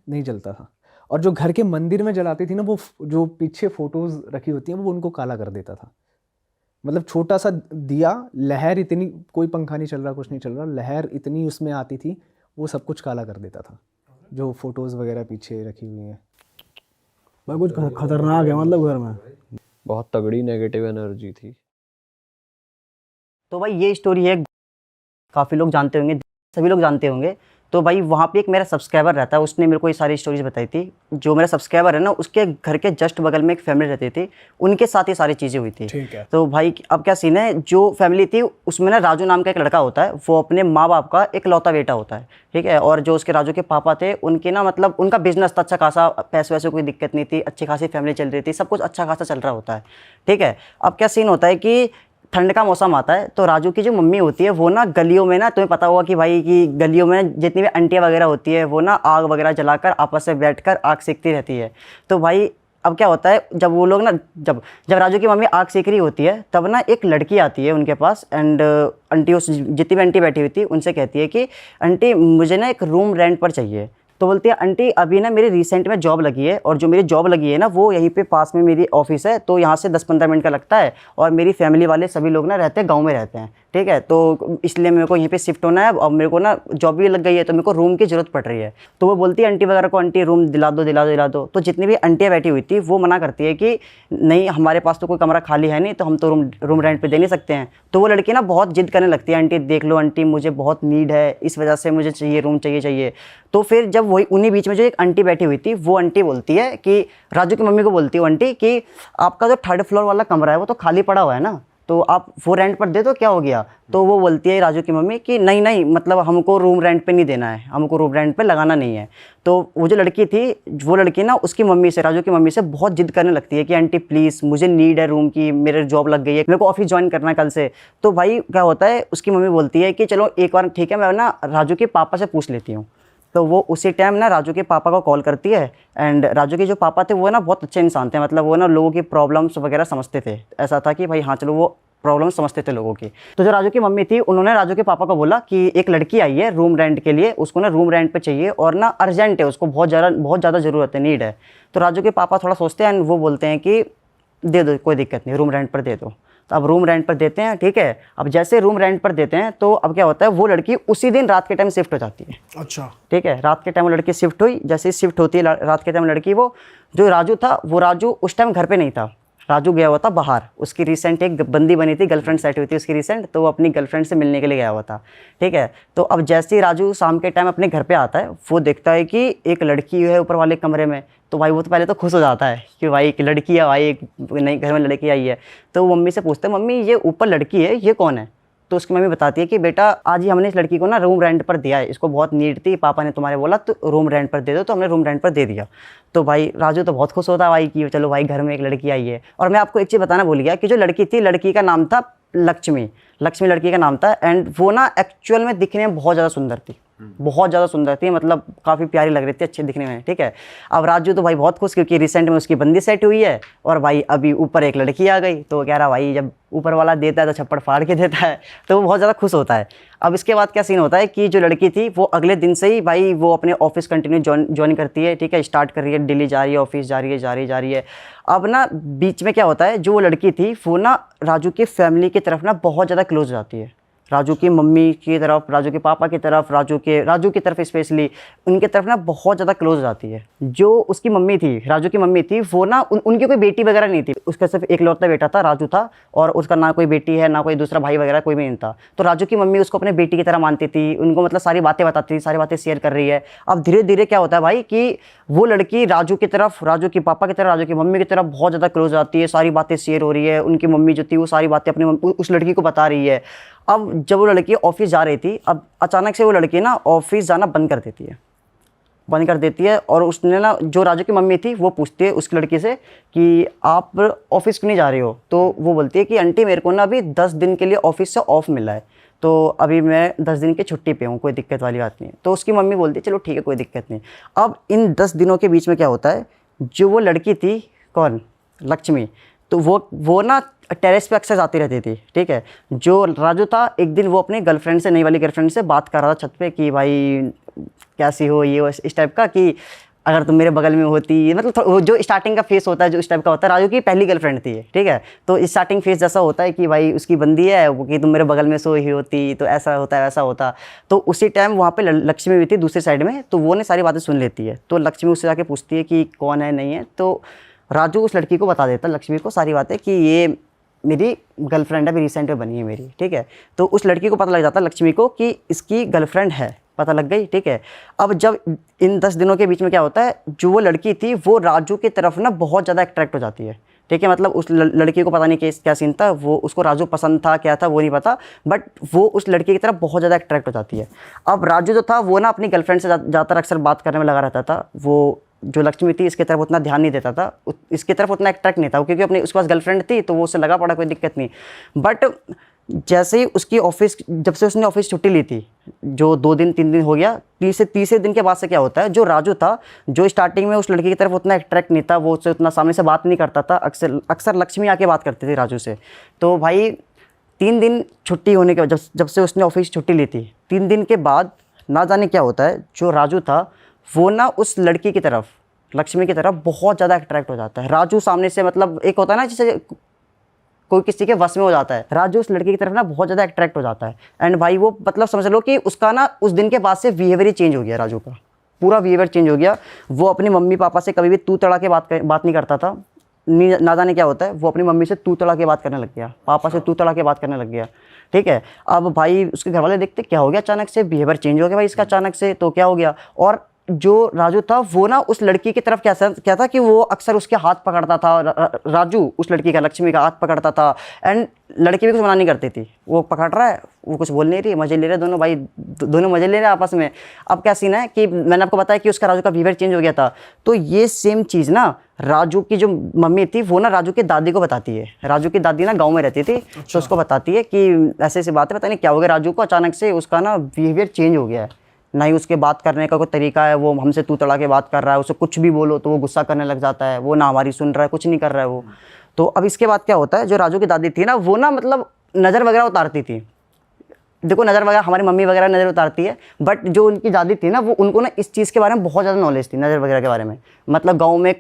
नहीं जलता था। और जो घर के मंदिर में जलाती थी ना, वो जो पीछे फोटोज रखी होती हैं वो उनको काला कर देता था। मतलब छोटा सा दिया, लहर इतनी, कोई पंखा नहीं चल रहा, कुछ नहीं चल रहा, लहर इतनी उसमें आती थी, वो सब कुछ काला कर देता था, जो फोटोज़ वगैरह पीछे रखी हुई हैं। भाई कुछ खतरनाक है मतलब घर में? बहुत तगड़ी नेगेटिव एनर्जी थी। तो भाई ये स्टोरी है, काफ़ी लोग जानते होंगे, सभी लोग जानते होंगे, तो भाई वहाँ पे एक मेरा सब्सक्राइबर रहता है, उसने मेरे को ये सारी स्टोरीज बताई थी। जो मेरा सब्सक्राइबर है ना, उसके घर के जस्ट बगल में एक फैमिली रहती थी, उनके साथ ये सारी चीज़ें हुई थी। ठीक है। तो भाई अब क्या सीन है, जो फैमिली थी उसमें ना राजू नाम का एक लड़का होता है, वो अपने माँ बाप का एक लौता बेटा होता है, ठीक है। और जो उसके राजू के पापा थे, उनके ना मतलब उनका बिजनेस था अच्छा खासा, पैसे वैसे कोई दिक्कत नहीं थी, अच्छी खासी फैमिली चल रही थी, सब कुछ अच्छा खासा चल रहा होता है, ठीक है। अब क्या सीन होता है कि ठंड का मौसम आता है, तो राजू की जो मम्मी होती है वो ना गलियों में ना, तुम्हें पता होगा कि भाई कि गलियों में जितनी भी आंटियाँ वगैरह होती है, वो ना आग वगैरह जलाकर आपस में बैठकर आग सेकती रहती है। तो भाई अब क्या होता है, जब वो लोग ना जब जब राजू की मम्मी आग सेक रही होती है, तब ना एक लड़की आती है उनके पास, एंड आंटी उस जितनी भी आंटी बैठी हुई थी उनसे कहती है कि आंटी मुझे ना एक रूम रेंट पर चाहिए। तो बोलती है आंटी अभी ना मेरी रिसेंट में जॉब लगी है, और जो मेरी जॉब लगी है ना वो यहीं पे पास में मेरी ऑफिस है, तो यहाँ से 10-15 मिनट का लगता है, और मेरी फैमिली वाले सभी लोग ना रहते हैं गाँव में रहते हैं, ठीक है। तो इसलिए मेरे को यहीं पे शिफ्ट होना है, और मेरे को ना जॉब भी लग गई है, तो मेरे को रूम की ज़रूरत पड़ रही है। तो वो बोलती है आंटी वगैरह को, आंटी रूम दिला दो दिला दो दिला दो। तो जितनी भी आंटियाँ बैठी हुई थी वो मना करती है कि नहीं, हमारे पास तो कोई कमरा खाली है नहीं, तो हम तो रूम रेंट पे दे नहीं सकते हैं। तो वो लड़की ना बहुत जिद करने लगती है, आंटी देख लो आंटी मुझे बहुत नीड है, इस वजह से मुझे चाहिए रूम, चाहिए। तो फिर जब वही उन्हीं बीच में जो एक आंटी बैठी हुई थी, वो आंटी बोलती है कि राजू की मम्मी को बोलती है आंटी कि आपका जो 3rd फ्लोर वाला कमरा है वो तो खाली पड़ा हुआ है ना, तो आप वो रेंट पर दे दो, क्या हो गया। तो वो बोलती है राजू की मम्मी कि नहीं नहीं, मतलब हमको रूम रेंट पे नहीं देना है, हमको रूम रेंट पे लगाना नहीं है। तो वो जो लड़की थी, वो लड़की ना उसकी मम्मी से, राजू की मम्मी से बहुत जिद करने लगती है कि आंटी प्लीज़ मुझे नीड है रूम की, मेरे जॉब लग गई है, मेरे को ऑफिस ज्वाइन करना है कल से। तो भाई क्या होता है, उसकी मम्मी बोलती है कि चलो एक बार ठीक है, मैं ना राजू के पापा से पूछ लेती हूँ। तो वो उसी टाइम ना राजू के पापा को कॉल करती है, एंड राजू के जो पापा थे वो ना बहुत अच्छे इंसान थे, मतलब वो ना लोगों की प्रॉब्लम्स वगैरह समझते थे। ऐसा था कि भाई हाँ चलो, वो प्रॉब्लम समझते थे लोगों की। तो जो राजू की मम्मी थी, उन्होंने राजू के पापा को बोला कि एक लड़की आई है रूम रेंट के लिए, उसको ना रूम रेंट पे चाहिए, और ना अर्जेंट है, उसको बहुत ज़्यादा ज़रूरत है, नीड है। तो राजू के पापा थोड़ा सोचते हैं, एंड वो बोलते हैं कि दे दो, कोई दिक्कत नहीं, रूम रेंट पर दे दो। तो अब रूम रेंट पर देते हैं, ठीक है। अब जैसे रूम रेंट पर देते हैं, तो अब क्या होता है, वो लड़की उसी दिन रात के टाइम शिफ्ट हो जाती है। अच्छा। ठीक है, रात के टाइम वो लड़की शिफ्ट हुई। जैसे ही शिफ्ट होती है रात के टाइम लड़की, वो जो राजू था, वो राजू उस टाइम घर पे नहीं था, राजू गया हुआ था बाहर। उसकी रिसेंट एक बंदी बनी थी, गर्लफ्रेंड सेट हुई थी उसकी रिसेंट, तो वो अपनी गर्लफ्रेंड से मिलने के लिए गया हुआ था, ठीक है। तो अब जैसे ही राजू शाम के टाइम अपने घर पे आता है, वो देखता है कि एक लड़की है ऊपर वाले कमरे में। तो भाई वो तो पहले तो खुश हो जाता है कि भाई एक लड़की है, भाई एक नई घर में लड़की आई है। तो वो मम्मी से पूछता है, मम्मी ये ऊपर लड़की है, ये कौन है। तो उसकी मम्मी बताती है कि बेटा आज ही हमने इस लड़की को ना रूम रेंट पर दिया है, इसको बहुत नीड थी, पापा ने तुम्हारे बोला तो रूम रेंट पर दे दो, तो हमने रूम रेंट पर दे दिया। तो भाई राजू तो बहुत खुश होता है भाई कि चलो भाई घर में एक लड़की आई है। और मैं आपको एक चीज़ बताना भूल गया कि जो लड़की थी, लड़की का नाम था लक्ष्मी लड़की का नाम था। एंड वो ना एक्चुअल में दिखने में बहुत ज़्यादा सुंदर थी, बहुत ज़्यादा सुंदर थी, मतलब काफ़ी प्यारी लग रही थी, अच्छी दिखने में, ठीक है। अब राजू तो भाई बहुत खुश, क्योंकि रिसेंट में उसकी बंदी सेट हुई है, और भाई अभी ऊपर एक लड़की आ गई। तो वो कह रहा भाई जब ऊपर वाला देता है तो छप्पड़ फाड़ के देता है, तो वो बहुत ज़्यादा खुश होता है। अब इसके बाद क्या सीन होता है कि जो लड़की थी वो अगले दिन से ही भाई वो अपने ऑफिस कंटिन्यू ज्वाइन करती है, ठीक है, स्टार्ट कर रही है, डेली जा रही है ऑफिस, जा रही है। अब ना बीच में क्या होता है, जो वो लड़की थी वो ना राजू की फैमिली की तरफ ना बहुत ज़्यादा क्लोज हो जाती है, राजू की मम्मी की तरफ, राजू के पापा की तरफ, राजू की तरफ स्पेशली उनके तरफ ना बहुत ज़्यादा क्लोज हो जाती है। जो उसकी मम्मी थी, राजू की मम्मी थी, वो ना उनकी कोई बेटी वगैरह नहीं थी, उसका सिर्फ एक लौता बेटा था, राजू था, और उसका ना कोई बेटी है, ना कोई दूसरा भाई वगैरह कोई भी नहीं था। तो राजू की मम्मी उसको अपने बेटी की तरह मानती थी, उनको मतलब सारी बातें बताती थी, सारी बातें शेयर कर रही है। अब धीरे धीरे क्या होता है भाई कि वो लड़की राजू की तरफ, राजू के पापा की तरफ, राजू की मम्मी की तरफ बहुत ज़्यादा क्लोज आती है, सारी बातें शेयर हो रही है। उनकी मम्मी जो थी वो सारी बातें अपनी उस लड़की को बता रही है। अब जब वो लड़की ऑफिस जा रही थी, अब अचानक से वो लड़की ना ऑफिस जाना बंद कर देती है, और उसने ना, जो राजू की मम्मी थी वो पूछती है उसकी लड़की से कि आप ऑफिस क्यों नहीं जा रही हो। तो वो बोलती है कि आंटी मेरे को ना अभी 10 दिन के लिए ऑफिस से ऑफ मिला है, तो अभी मैं 10 दिन की छुट्टी पे हूँ, कोई दिक्कत वाली बात नहीं है। तो उसकी मम्मी बोलती है चलो ठीक है, कोई दिक्कत नहीं। अब इन 10 दिनों के बीच में क्या होता है, जो वो लड़की थी, कौन, लक्ष्मी, तो वो ना टेरेस पे अक्सर जाती रहती थी, ठीक है। जो राजू था, एक दिन वो अपनी गर्लफ्रेंड से, नई वाली गर्लफ्रेंड से बात कर रहा था छत पे कि भाई कैसी हो, ये इस टाइप का, कि अगर तुम मेरे बगल में होती, मतलब वो जो स्टार्टिंग का फेस होता है, जो इस टाइप का होता है। राजू की पहली गर्लफ्रेंड थी, ठीक है। तो स्टार्टिंग फेस जैसा होता है कि भाई उसकी बंदी है, वो कि तुम मेरे बगल में सोई होती तो ऐसा होता है, वैसा होता। तो उसी टाइम वहाँ पे लक्ष्मी भी थी दूसरी साइड में, तो वो ने सारी बातें सुन लेती है। तो लक्ष्मी उससे जाके पूछती है कि कौन है, नहीं है। तो राजू उस लड़की को बता देता, लक्ष्मी को, सारी बातें कि ये मेरी गर्लफ्रेंड अभी रिसेंट में बनी है मेरी, ठीक है। तो उस लड़की को पता लग जाता है लक्ष्मी को कि इसकी गर्लफ्रेंड है, पता लग गई, ठीक है। अब जब इन 10 दिनों के बीच में क्या होता है, जो वो लड़की थी वो राजू की तरफ ना बहुत ज़्यादा अट्रैक्ट हो जाती है, ठीक है। मतलब उस लड़की को पता नहीं क्या सीन था, वो उसको राजू पसंद था क्या था वो नहीं पता, बट वो उस लड़की की तरफ बहुत ज़्यादा अट्रैक्ट हो जाती है। अब राजू जो था वो ना अपनी गर्लफ्रेंड से ज़्यादातर अक्सर बात करने में लगा रहता था। वो जो लक्ष्मी थी इसकी तरफ उतना ध्यान नहीं देता था, इसकी तरफ उतना अट्रैक्ट नहीं था, क्योंकि अपनी उसके पास गर्लफ्रेंड थी तो वो उससे लगा पड़ा, कोई दिक्कत नहीं। बट जैसे ही उसकी ऑफिस, जब से उसने ऑफिस छुट्टी ली थी, जो 2 दिन 3 दिन हो गया, तीसरे दिन के बाद से क्या होता है, जो राजू था, जो स्टार्टिंग में उस लड़की की तरफ उतना अट्रैक्ट नहीं था, वो उससे उतना सामने से बात नहीं करता था, अक्सर लक्ष्मी आके बात करती थी राजू से। तो भाई 3 दिन छुट्टी होने के बाद, जब से उसने ऑफिस छुट्टी ली थी, 3 दिन के बाद ना जाने क्या होता है, जो राजू था वो ना उस लड़की की तरफ, लक्ष्मी की तरफ बहुत ज़्यादा अट्रैक्ट हो जाता है। राजू सामने से, मतलब एक होता है ना जैसे कोई किसी के वश में हो जाता है, राजू उस लड़की की तरफ ना बहुत ज़्यादा अट्रैक्ट हो जाता है। एंड भाई वो मतलब समझ लो कि उसका ना उस दिन के बाद से बिहेवियर ही चेंज हो गया, राजू का पूरा बिहेवियर चेंज हो गया। वो अपनी मम्मी पापा से कभी भी तू तड़ा के बात नहीं करता था, ना जाने क्या होता है, वो अपनी मम्मी से तू तड़ा के बात करने लग गया, पापा से तू तड़ा के बात करने लग गया, ठीक है। अब भाई उसके घर वाले देखते क्या हो गया, अचानक से बिहेवियर चेंज हो गया भाई इसका अचानक से, तो क्या हो गया। और जो राजू था वो ना उस लड़की की तरफ क्या था कि वो अक्सर उसके हाथ पकड़ता था, राजू उस लड़की का, लक्ष्मी का हाथ पकड़ता था। एंड लड़की भी कुछ मना नहीं करती थी, वो पकड़ रहा है, वो कुछ बोल नहीं रही, मजे ले रहे दोनों भाई, दोनों मजे ले रहे हैं आपस में। अब क्या सीन है कि मैंने आपको बताया कि उसका राजू का बिहेवियर चेंज हो गया था, तो ये सेम चीज़ ना राजू की जो मम्मी थी वो ना राजू की दादी को बताती है। राजू की दादी ना गाँव में रहती थी, तो उसको बताती है कि ऐसे ऐसी बात है, पता नहीं क्या हो गया राजू को, अचानक से उसका ना बिहेवियर चेंज हो गया है, ना ही उसके बात करने का कोई तरीका है, वो हमसे तू तड़ा के बात कर रहा है, उसे कुछ भी बोलो तो वो गुस्सा करने लग जाता है, वो ना हमारी सुन रहा है, कुछ नहीं कर रहा है वो। तो अब इसके बाद क्या होता है, जो राजू की दादी थी ना वो ना मतलब नज़र वगैरह उतारती थी। देखो नज़र वगैरह हमारी मम्मी वगैरह नज़र उतारती है, बट जो उनकी दादी थी ना वो उनको ना इस चीज़ के बारे में बहुत ज़्यादा नॉलेज थी, नज़र वगैरह के बारे में। मतलब गांव में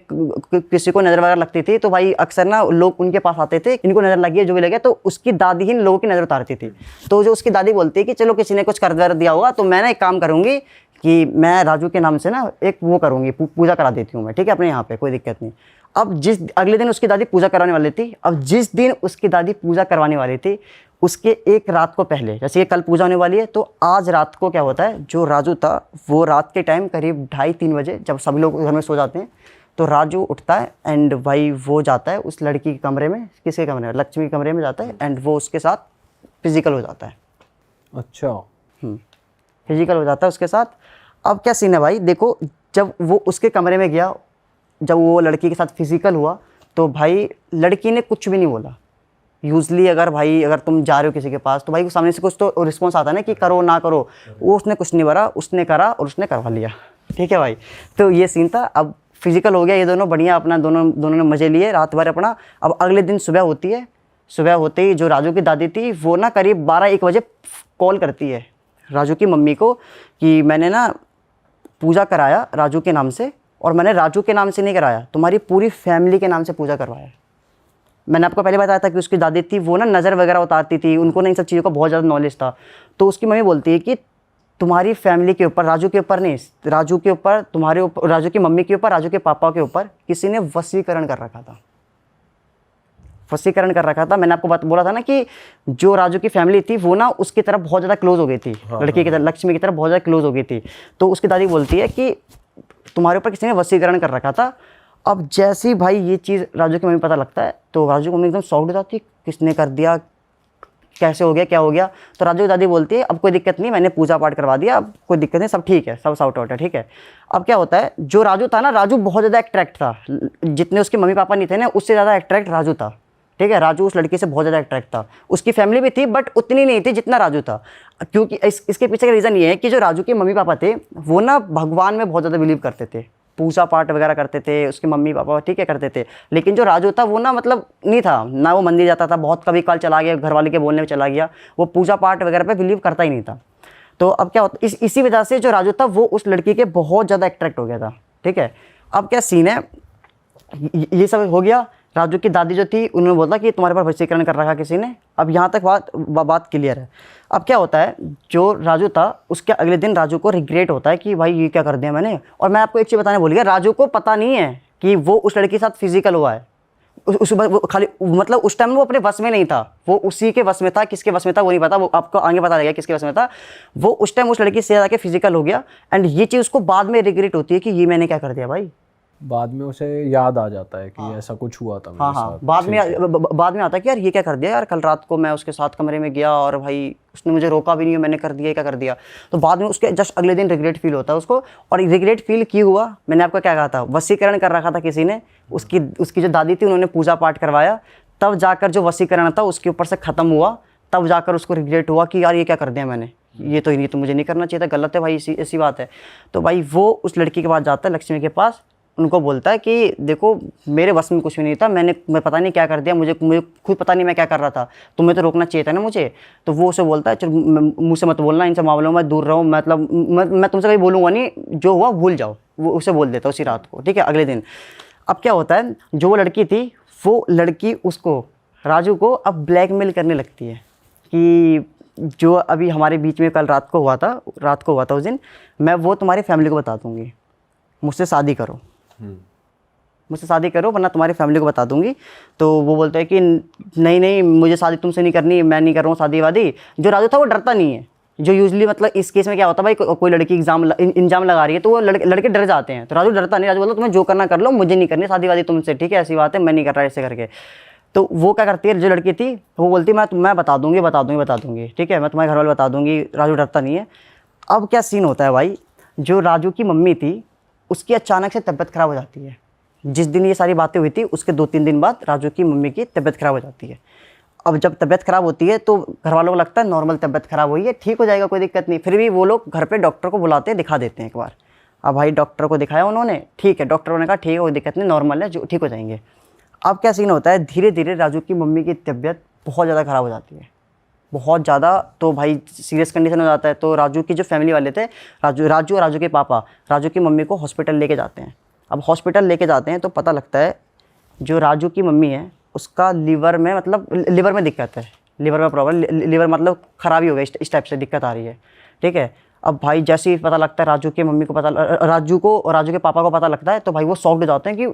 किसी को नज़र वगैरह लगती थी तो भाई अक्सर ना लोग उनके पास आते थे, इनको नज़र लगी है जो भी लगे, तो उसकी दादी ही लोगों की नज़र उतारती थी। तो जो उसकी दादी बोलती है कि चलो किसी ने कुछ कर दिया होगा, तो मैं ना एक काम करूँगी कि मैं राजू के नाम से ना एक वो करूँगी, पूजा करा देती हूँ मैं, ठीक है, अपने यहाँ पे, कोई दिक्कत नहीं। अब अगले दिन उसकी दादी पूजा करवाने वाली थी। अब जिस दिन उसकी दादी पूजा करवाने वाली थी उसके एक रात को पहले, जैसे ये कल पूजा होने वाली है, तो आज रात को क्या होता है, जो राजू था वो रात के टाइम करीब 2:30-3 बजे, जब सभी लोग घर में सो जाते हैं, तो राजू उठता है एंड भाई वो जाता है उस लड़की के कमरे में, किसके कमरे में, लक्ष्मी के कमरे में जाता है, एंड वो उसके साथ फिजिकल हो जाता है। अच्छा। फिजिकल हो जाता है उसके साथ। अब क्या सीन है भाई, देखो जब वो उसके कमरे में गया, जब वो लड़की के साथ फिजिकल हुआ, तो भाई लड़की ने कुछ भी नहीं बोला। यूजली अगर तुम जा रहे हो किसी के पास तो भाई सामने से कुछ तो रिस्पॉन्स आता है ना कि करो ना करो, वो उसने कुछ नहीं बोला, उसने करा और उसने करवा लिया, ठीक है भाई। तो ये सीन था। अब फिजिकल हो गया, ये दोनों बढ़िया अपना दोनों ने मज़े लिए रात भर अपना। अब अगले दिन सुबह होती है, सुबह होते ही जो राजू की दादी थी वो ना करीब 12-1 बजे कॉल करती है राजू की मम्मी को कि मैंने ना पूजा कराया राजू के नाम से, और मैंने राजू के नाम से नहीं कराया, तुम्हारी पूरी फैमिली के नाम से पूजा करवाया। मैंने आपको पहले बताया था कि उसकी दादी थी वो ना नज़र वगैरह उतारती थी, उनको ना इन सब चीज़ों का बहुत ज़्यादा नॉलेज था। तो उसकी मम्मी बोलती है कि तुम्हारी फैमिली के ऊपर, राजू के ऊपर नहीं, राजू के ऊपर, तुम्हारे ऊपर, राजू की मम्मी के ऊपर, राजू के पापा के ऊपर किसी ने वशीकरण कर रखा था, वशीकरण कर रखा था। मैंने आपको बोला था ना कि जो राजू की फैमिली थी वो ना उसकी तरफ बहुत ज़्यादा क्लोज हो गई थी, लड़की की तरफ, लक्ष्मी की तरफ बहुत ज़्यादा क्लोज हो गई थी। तो उसकी दादी बोलती है कि तुम्हारे ऊपर किसी ने वशीकरण कर रखा था। अब जैसे ही भाई ये चीज़ राजू की मम्मी पता लगता है तो राजू की मम्मी एकदम शॉक्ड हो जाती है, किसने कर दिया, कैसे हो गया, क्या हो गया। तो राजू की दादी बोलती है अब कोई दिक्कत नहीं, मैंने पूजा पाठ करवा दिया, अब कोई दिक्कत नहीं, सब ठीक है, सब सॉर्ट आउट है, ठीक है। अब क्या होता है, जो राजू था ना, राजू बहुत ज़्यादा अट्रैक्ट था, जितने उसके मम्मी पापा नहीं थे ना उससे ज़्यादा अट्रैक्ट राजू था, ठीक है। राजू उस लड़की से बहुत ज़्यादा अट्रैक्ट था, उसकी फैमिली भी थी बट उतनी नहीं थी जितना राजू था। क्योंकि इसके पीछे का रीज़न ये है कि जो राजू के मम्मी पापा थे वो ना भगवान में बहुत ज़्यादा बिलीव करते थे, पूजा पाठ वगैरह करते थे, उसके मम्मी पापा ठीक है करते थे। लेकिन जो राजू था वो ना मतलब नहीं था ना, वो मंदिर जाता था, बहुत कभी काल चला गया, घर वाले के बोलने में चला गया, वो पूजा पाठ वगैरह पे बिलीव करता ही नहीं था। तो अब क्या होता, इसी वजह से जो राजू था वो उस लड़की के बहुत ज़्यादा अट्रैक्ट हो गया था, ठीक है। अब क्या सीन है, ये सब हो गया। राजू की दादी जो थी उन्होंने बोला कि तुम्हारे पर वशीकरण कर रखा किसी ने। अब यहाँ तक बात क्लियर है। अब क्या होता है, जो राजू था उसके अगले दिन राजू को रिग्रेट होता है कि भाई ये क्या कर दिया मैंने। और मैं आपको एक चीज़ बताने भूल गया, राजू को पता नहीं है कि वो उस लड़की के साथ फिजिकल हुआ है, वो खाली मतलब उस टाइम वो अपने बस में नहीं था, वो उसी के बस में था, किसके बस में था वो नहीं पता, वो आपको आगे पता लगेगा किसके बस में था। वो उस टाइम उस लड़की से ज़्यादा फिजिकल हो गया, एंड ये चीज़ उसको बाद में रिग्रेट होती है कि ये मैंने क्या कर दिया भाई। बाद में उसे याद आ जाता है कि ऐसा कुछ हुआ था मेरे हाँ साथ। हाँ, बाद में आता है कि यार ये क्या कर दिया यार, कल रात को मैं उसके साथ कमरे में गया और भाई उसने मुझे रोका भी नहीं, मैंने कर दिया, क्या कर दिया। तो बाद में उसके जस्ट अगले दिन रिग्रेट फील होता है उसको। और रिग्रेट फील क्यों हुआ, मैंने आपको क्या कहा था, वशीकरण कर रखा था किसी ने, उसकी जो दादी थी उन्होंने पूजा पाठ करवाया, तब जाकर जो वशीकरण था उसके ऊपर से ख़त्म हुआ, तब जाकर उसको रिग्रेट हुआ कि यार ये क्या कर दिया मैंने, ये तो मुझे नहीं करना चाहिए था, गलत है भाई, ऐसी बात है। तो भाई वो उस लड़की के पास जाता है, लक्ष्मी के पास, उनको बोलता है कि देखो मेरे बस में कुछ भी नहीं था, मैं पता नहीं क्या कर दिया, मुझे खुद पता नहीं मैं क्या कर रहा था, तुम्हें तो रोकना चाहिए था ना मुझे। तो वो उसे बोलता है चल मुँह से मत बोलना, इनसे मामलों में दूर रहो, मतलब मैं तुमसे कहीं बोलूँगा नहीं, जो हुआ भूल जाओ। वो उसे बोल देता उसी रात को, ठीक है। अगले दिन अब क्या होता है, जो वो लड़की थी वो लड़की उसको राजू को अब ब्लैकमेल करने लगती है कि जो अभी हमारे बीच में कल रात को हुआ था उस दिन, मैं वो तुम्हारी फैमिली को बता दूँगी, मुझसे शादी करो, मुझसे शादी करो वरना तुम्हारी फैमिली को बता दूंगी। तो वो बोलता है कि नहीं मुझे शादी तुमसे नहीं करनी, मैं नहीं कर रहा हूँ शादी वादी। जो राजू था वो डरता नहीं है, जो यूजुअली मतलब इस केस में क्या होता है भाई, कोई लड़की इंजाम लगा रही है तो वो लड़के डर जाते हैं, तो राजू डरता नहीं, राजू बोलता तुम्हें जो करना कर लो, मुझे नहीं करनी शादी वादी तुमसे, ठीक है ऐसी बात है, मैं नहीं कर रहा ऐसे करके। तो वो क्या करती है, जो लड़की थी वो बोलती है मैं बता दूंगी, ठीक है, मैं तुम्हारे घर वाले बता दूंगी। राजू डरता नहीं है। अब क्या सीन होता है भाई, जो राजू की मम्मी थी उसकी अचानक से तबीयत ख़राब हो जाती है। जिस दिन ये सारी बातें हुई थी उसके 2-3 दिन बाद राजू की मम्मी की तबीयत ख़राब हो जाती है। अब जब तबीयत ख़राब होती है तो घर वालों को लगता है नॉर्मल तबीयत ख़राब हुई है, ठीक हो जाएगा, कोई दिक्कत नहीं। फिर भी वो लोग घर पे डॉक्टर को बुलाते हैं, दिखा देते हैं एक बार। अब भाई डॉक्टर को दिखाया उन्होंने, ठीक है, डॉक्टरों ने कहा ठीक है कोई दिक्कत नहीं, नॉर्मल है, जो ठीक हो जाएंगे। अब क्या सीन होता है, धीरे धीरे राजू की मम्मी की तबीयत बहुत ज़्यादा ख़राब हो जाती है, बहुत ज़्यादा। तो भाई सीरियस कंडीशन हो जाता है। तो राजू की जो फैमिली वाले थे, राजू और राजू के पापा राजू की मम्मी को हॉस्पिटल लेके जाते हैं। अब हॉस्पिटल लेके जाते हैं तो पता लगता है जो राजू की मम्मी है उसका लीवर में दिक्कत है, लीवर में प्रॉब्लम, लीवर मतलब ख़राबी हो गई, इस टाइप से दिक्कत आ रही है, ठीक है। अब भाई जैसे ही पता लगता है राजू की मम्मी को राजू और राजू के पापा को पता लगता है, तो भाई वो शॉक्ड हो जाते हैं कि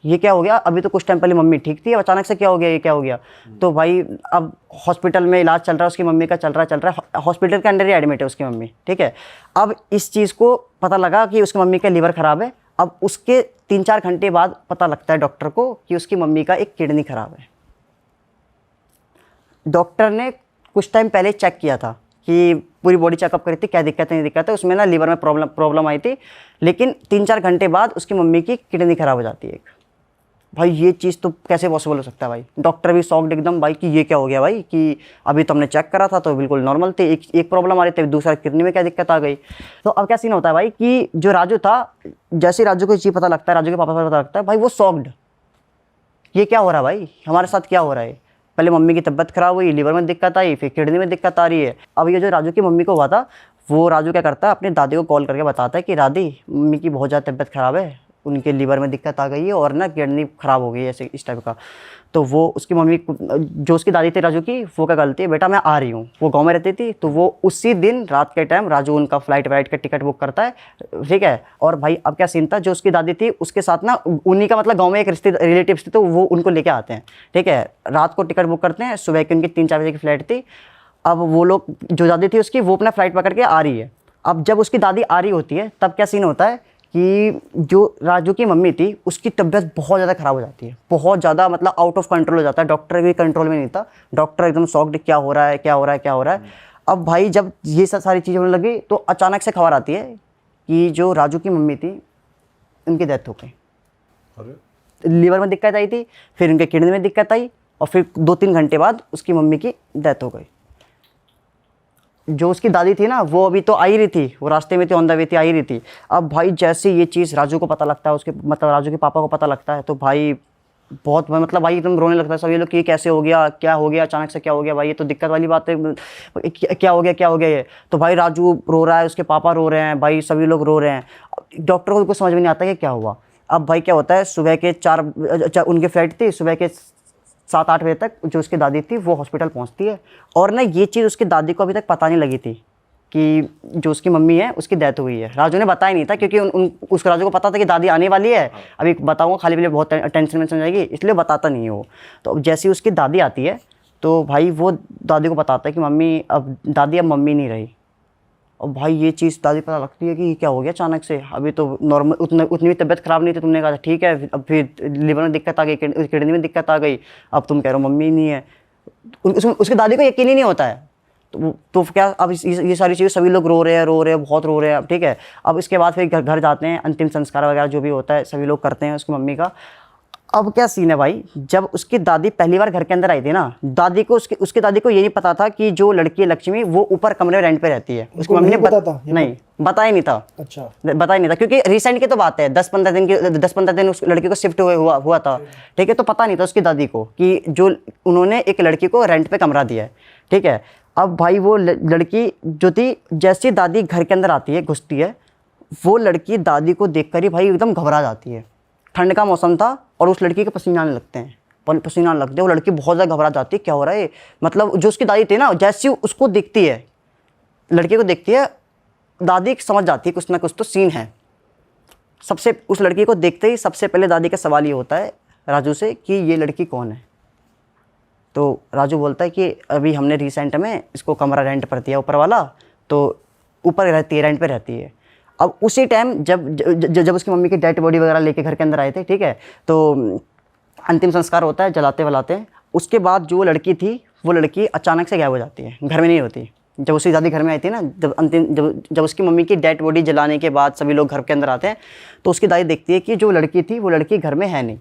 ये क्या हो गया, अभी तो कुछ टाइम पहले मम्मी ठीक थी, अब अचानक से क्या हो गया, ये क्या हो गया। तो भाई अब हॉस्पिटल में इलाज चल रहा है उसकी मम्मी का, चल रहा है, हॉस्पिटल के अंदर ही एडमिट है उसकी मम्मी, ठीक है। अब इस चीज़ को पता लगा कि उसकी मम्मी का लीवर ख़राब है। अब उसके 3-4 घंटे बाद पता लगता है डॉक्टर को कि उसकी मम्मी का एक किडनी ख़राब है। डॉक्टर ने कुछ टाइम पहले चेक किया था कि पूरी बॉडी चेकअप करी थी, क्या दिक्कत है नहीं दिक्कत है, उसमें ना लीवर में प्रॉब्लम आई थी। लेकिन 3-4 घंटे बाद उसकी मम्मी की किडनी ख़राब हो जाती है। भाई ये चीज़ तो कैसे पॉसिबल हो सकता है भाई, डॉक्टर भी शॉक्ड एकदम भाई कि ये क्या हो गया भाई, कि अभी तो हमने चेक करा था तो बिल्कुल नॉर्मल थे, एक प्रॉब्लम आ रही थी, दूसरा किडनी में क्या दिक्कत आ गई। तो अब क्या सीन होता है भाई कि जो राजू था, जैसे राजू को ये चीज़ पता लगता है, राजू के पापा को पता लगता है, भाई वो शॉक्ड, ये क्या हो रहा है भाई, हमारे साथ क्या हो रहा है। पहले मम्मी की तबीयत ख़राब हुई, लीवर में दिक्कत आई, फिर किडनी में दिक्कत आ रही है। अब ये जो राजू की मम्मी को हुआ था, वो राजू क्या करता है, अपनी दादी को कॉल करके बताता है कि दादी मम्मी की बहुत ज़्यादा तबीयत ख़राब है, उनके लीवर में दिक्कत आ गई है और ना किडनी ख़राब हो गई है, ऐसे इस टाइप का। तो वो उसकी मम्मी, जो उसकी दादी थी राजू की, वो क्या करती है, बेटा मैं आ रही हूँ, वो गांव में रहती थी, तो वो उसी दिन रात के टाइम राजू उनका फ्लाइट का टिकट बुक करता है, ठीक है। और भाई अब क्या सीन था, जो उसकी दादी थी उसके साथ ना उन्हीं का मतलब गाँव में एक रिलेटिव्स थे, तो वो उनको लेके आते हैं, ठीक है। रात को टिकट बुक करते हैं, सुबह की उनकी 3-4 बजे की फ़्लाइट थी। अब वो लोग, जो दादी थी उसकी, वो अपना फ़्लाइट पकड़ के आ रही है। अब जब उसकी दादी आ रही होती है तब क्या सीन होता है कि जो राजू की मम्मी थी उसकी तबीयत बहुत ज़्यादा ख़राब हो जाती है, बहुत ज़्यादा, मतलब आउट ऑफ कंट्रोल हो जाता है, डॉक्टर भी कंट्रोल में नहीं था, डॉक्टर एकदम शॉक्ड, क्या हो रहा है। अब भाई जब ये सब सारी चीज़ें होने लगी तो अचानक से खबर आती है कि जो राजू की मम्मी थी उनकी डेथ हो गई। लीवर में दिक्कत आई थी, फिर उनके किडनी में दिक्कत आई, और फिर 2-3 घंटे बाद उसकी मम्मी की डेथ हो गई। जो उसकी दादी थी ना, वो अभी तो आ ही रही थी, वो रास्ते में थी, ऑन द वे थी, आ ही रही थी। अब भाई जैसे ये चीज़ राजू को पता लगता है, उसके मतलब राजू के पापा को पता लगता है, तो भाई बहुत, मतलब भाई एकदम रोने लगता है सब ये लोग कि ये कैसे हो गया, क्या हो गया, अचानक से क्या हो गया भाई, ये तो दिक्कत वाली बात है, क्या हो गया ये। तो भाई राजू रो रहा है, उसके पापा रो रहे हैं, भाई सभी लोग रो रहे हैं। डॉक्टर को कुछ समझ में नहीं आता कि क्या हुआ। अब भाई क्या होता है, सुबह के 4 उनकी फ्लाइट थी, सुबह के 7-8 बजे तक जो उसकी दादी थी वो हॉस्पिटल पहुंचती है। और ना ये चीज़ उसकी दादी को अभी तक पता नहीं लगी थी कि जो उसकी मम्मी है उसकी डेथ हुई है। राजू ने बताया नहीं था क्योंकि उस राजू को पता था कि दादी आने वाली है, अभी बताऊंगा खाली पीले बहुत टेंशन में जाएगी, इसलिए बताता नहीं है वो। तो अब जैसे ही उसकी दादी आती है तो भाई वो दादी को बताता है कि मम्मी अब दादी अब मम्मी नहीं रही। और भाई ये चीज़ दादी पता लगती है कि क्या हो गया अचानक से, अभी तो नॉर्मल उतनी भी तबीयत ख़राब नहीं थी, तुमने कहा ठीक है, अब फिर लिवर में दिक्कत आ गई, किडनी में दिक्कत आ गई, अब तुम कह रहे हो मम्मी नहीं है। उसकी दादी को यकीन ही नहीं होता है। तो क्या अब ये सारी चीज़ें सभी लोग रो रहे हैं बहुत रो रहे हैं। अब ठीक है, अब इसके बाद फिर घर जाते हैं, अंतिम संस्कार वगैरह जो भी होता है सभी लोग करते हैं उसकी मम्मी का। अब क्या सीन है भाई, जब उसकी दादी पहली बार घर के अंदर आई थी ना, दादी को उसकी दादी को ये नहीं पता था कि जो लड़की है लक्ष्मी वो ऊपर कमरे में रेंट पे रहती है। उसकी मम्मी ने नहीं बताया नहीं था। अच्छा, बताया नहीं था क्योंकि रिसेंट की तो बात है, 10-15 दिन उस लड़की को शिफ्ट हुआ था। ठीक है, तो पता नहीं था उसकी दादी को कि जो उन्होंने एक लड़की को रेंट पे कमरा दिया है। ठीक है, अब भाई वो लड़की जो थी, जैसी दादी घर के अंदर आती है, घुसती है, वो लड़की दादी को देखकर ही भाई एकदम घबरा जाती है। ठंड का मौसम था और उस लड़की के पसीना आने लगते हैं, पसीना आने लगते हैं। वो लड़की बहुत ज़्यादा घबरा जाती है, क्या हो रहा है, मतलब जो उसकी दादी थी ना, जैसी उसको दिखती है, लड़की को देखती है, दादी समझ जाती है कुछ ना कुछ तो सीन है। सबसे उस लड़की को देखते ही सबसे पहले दादी का सवाल ये होता है राजू से कि ये लड़की कौन है। तो राजू बोलता है कि अभी हमने रिसेंट में इसको कमरा रेंट पर दिया ऊपर वाला, तो ऊपर रहती है, रेंट पे रहती है। अब उसी टाइम जब उसकी मम्मी की डेड बॉडी वगैरह लेके घर के अंदर आए थे, ठीक है, तो अंतिम संस्कार होता है, जलाते वलाते। उसके बाद जो लड़की थी वो लड़की अचानक से गायब हो जाती है, घर में नहीं होती। जब उसकी दादी घर में आई थी ना, जब उसकी मम्मी की डेड बॉडी जलाने के बाद सभी लोग घर के अंदर आते हैं, तो उसकी दादी देखती है कि जो लड़की थी वो लड़की घर में है नहीं।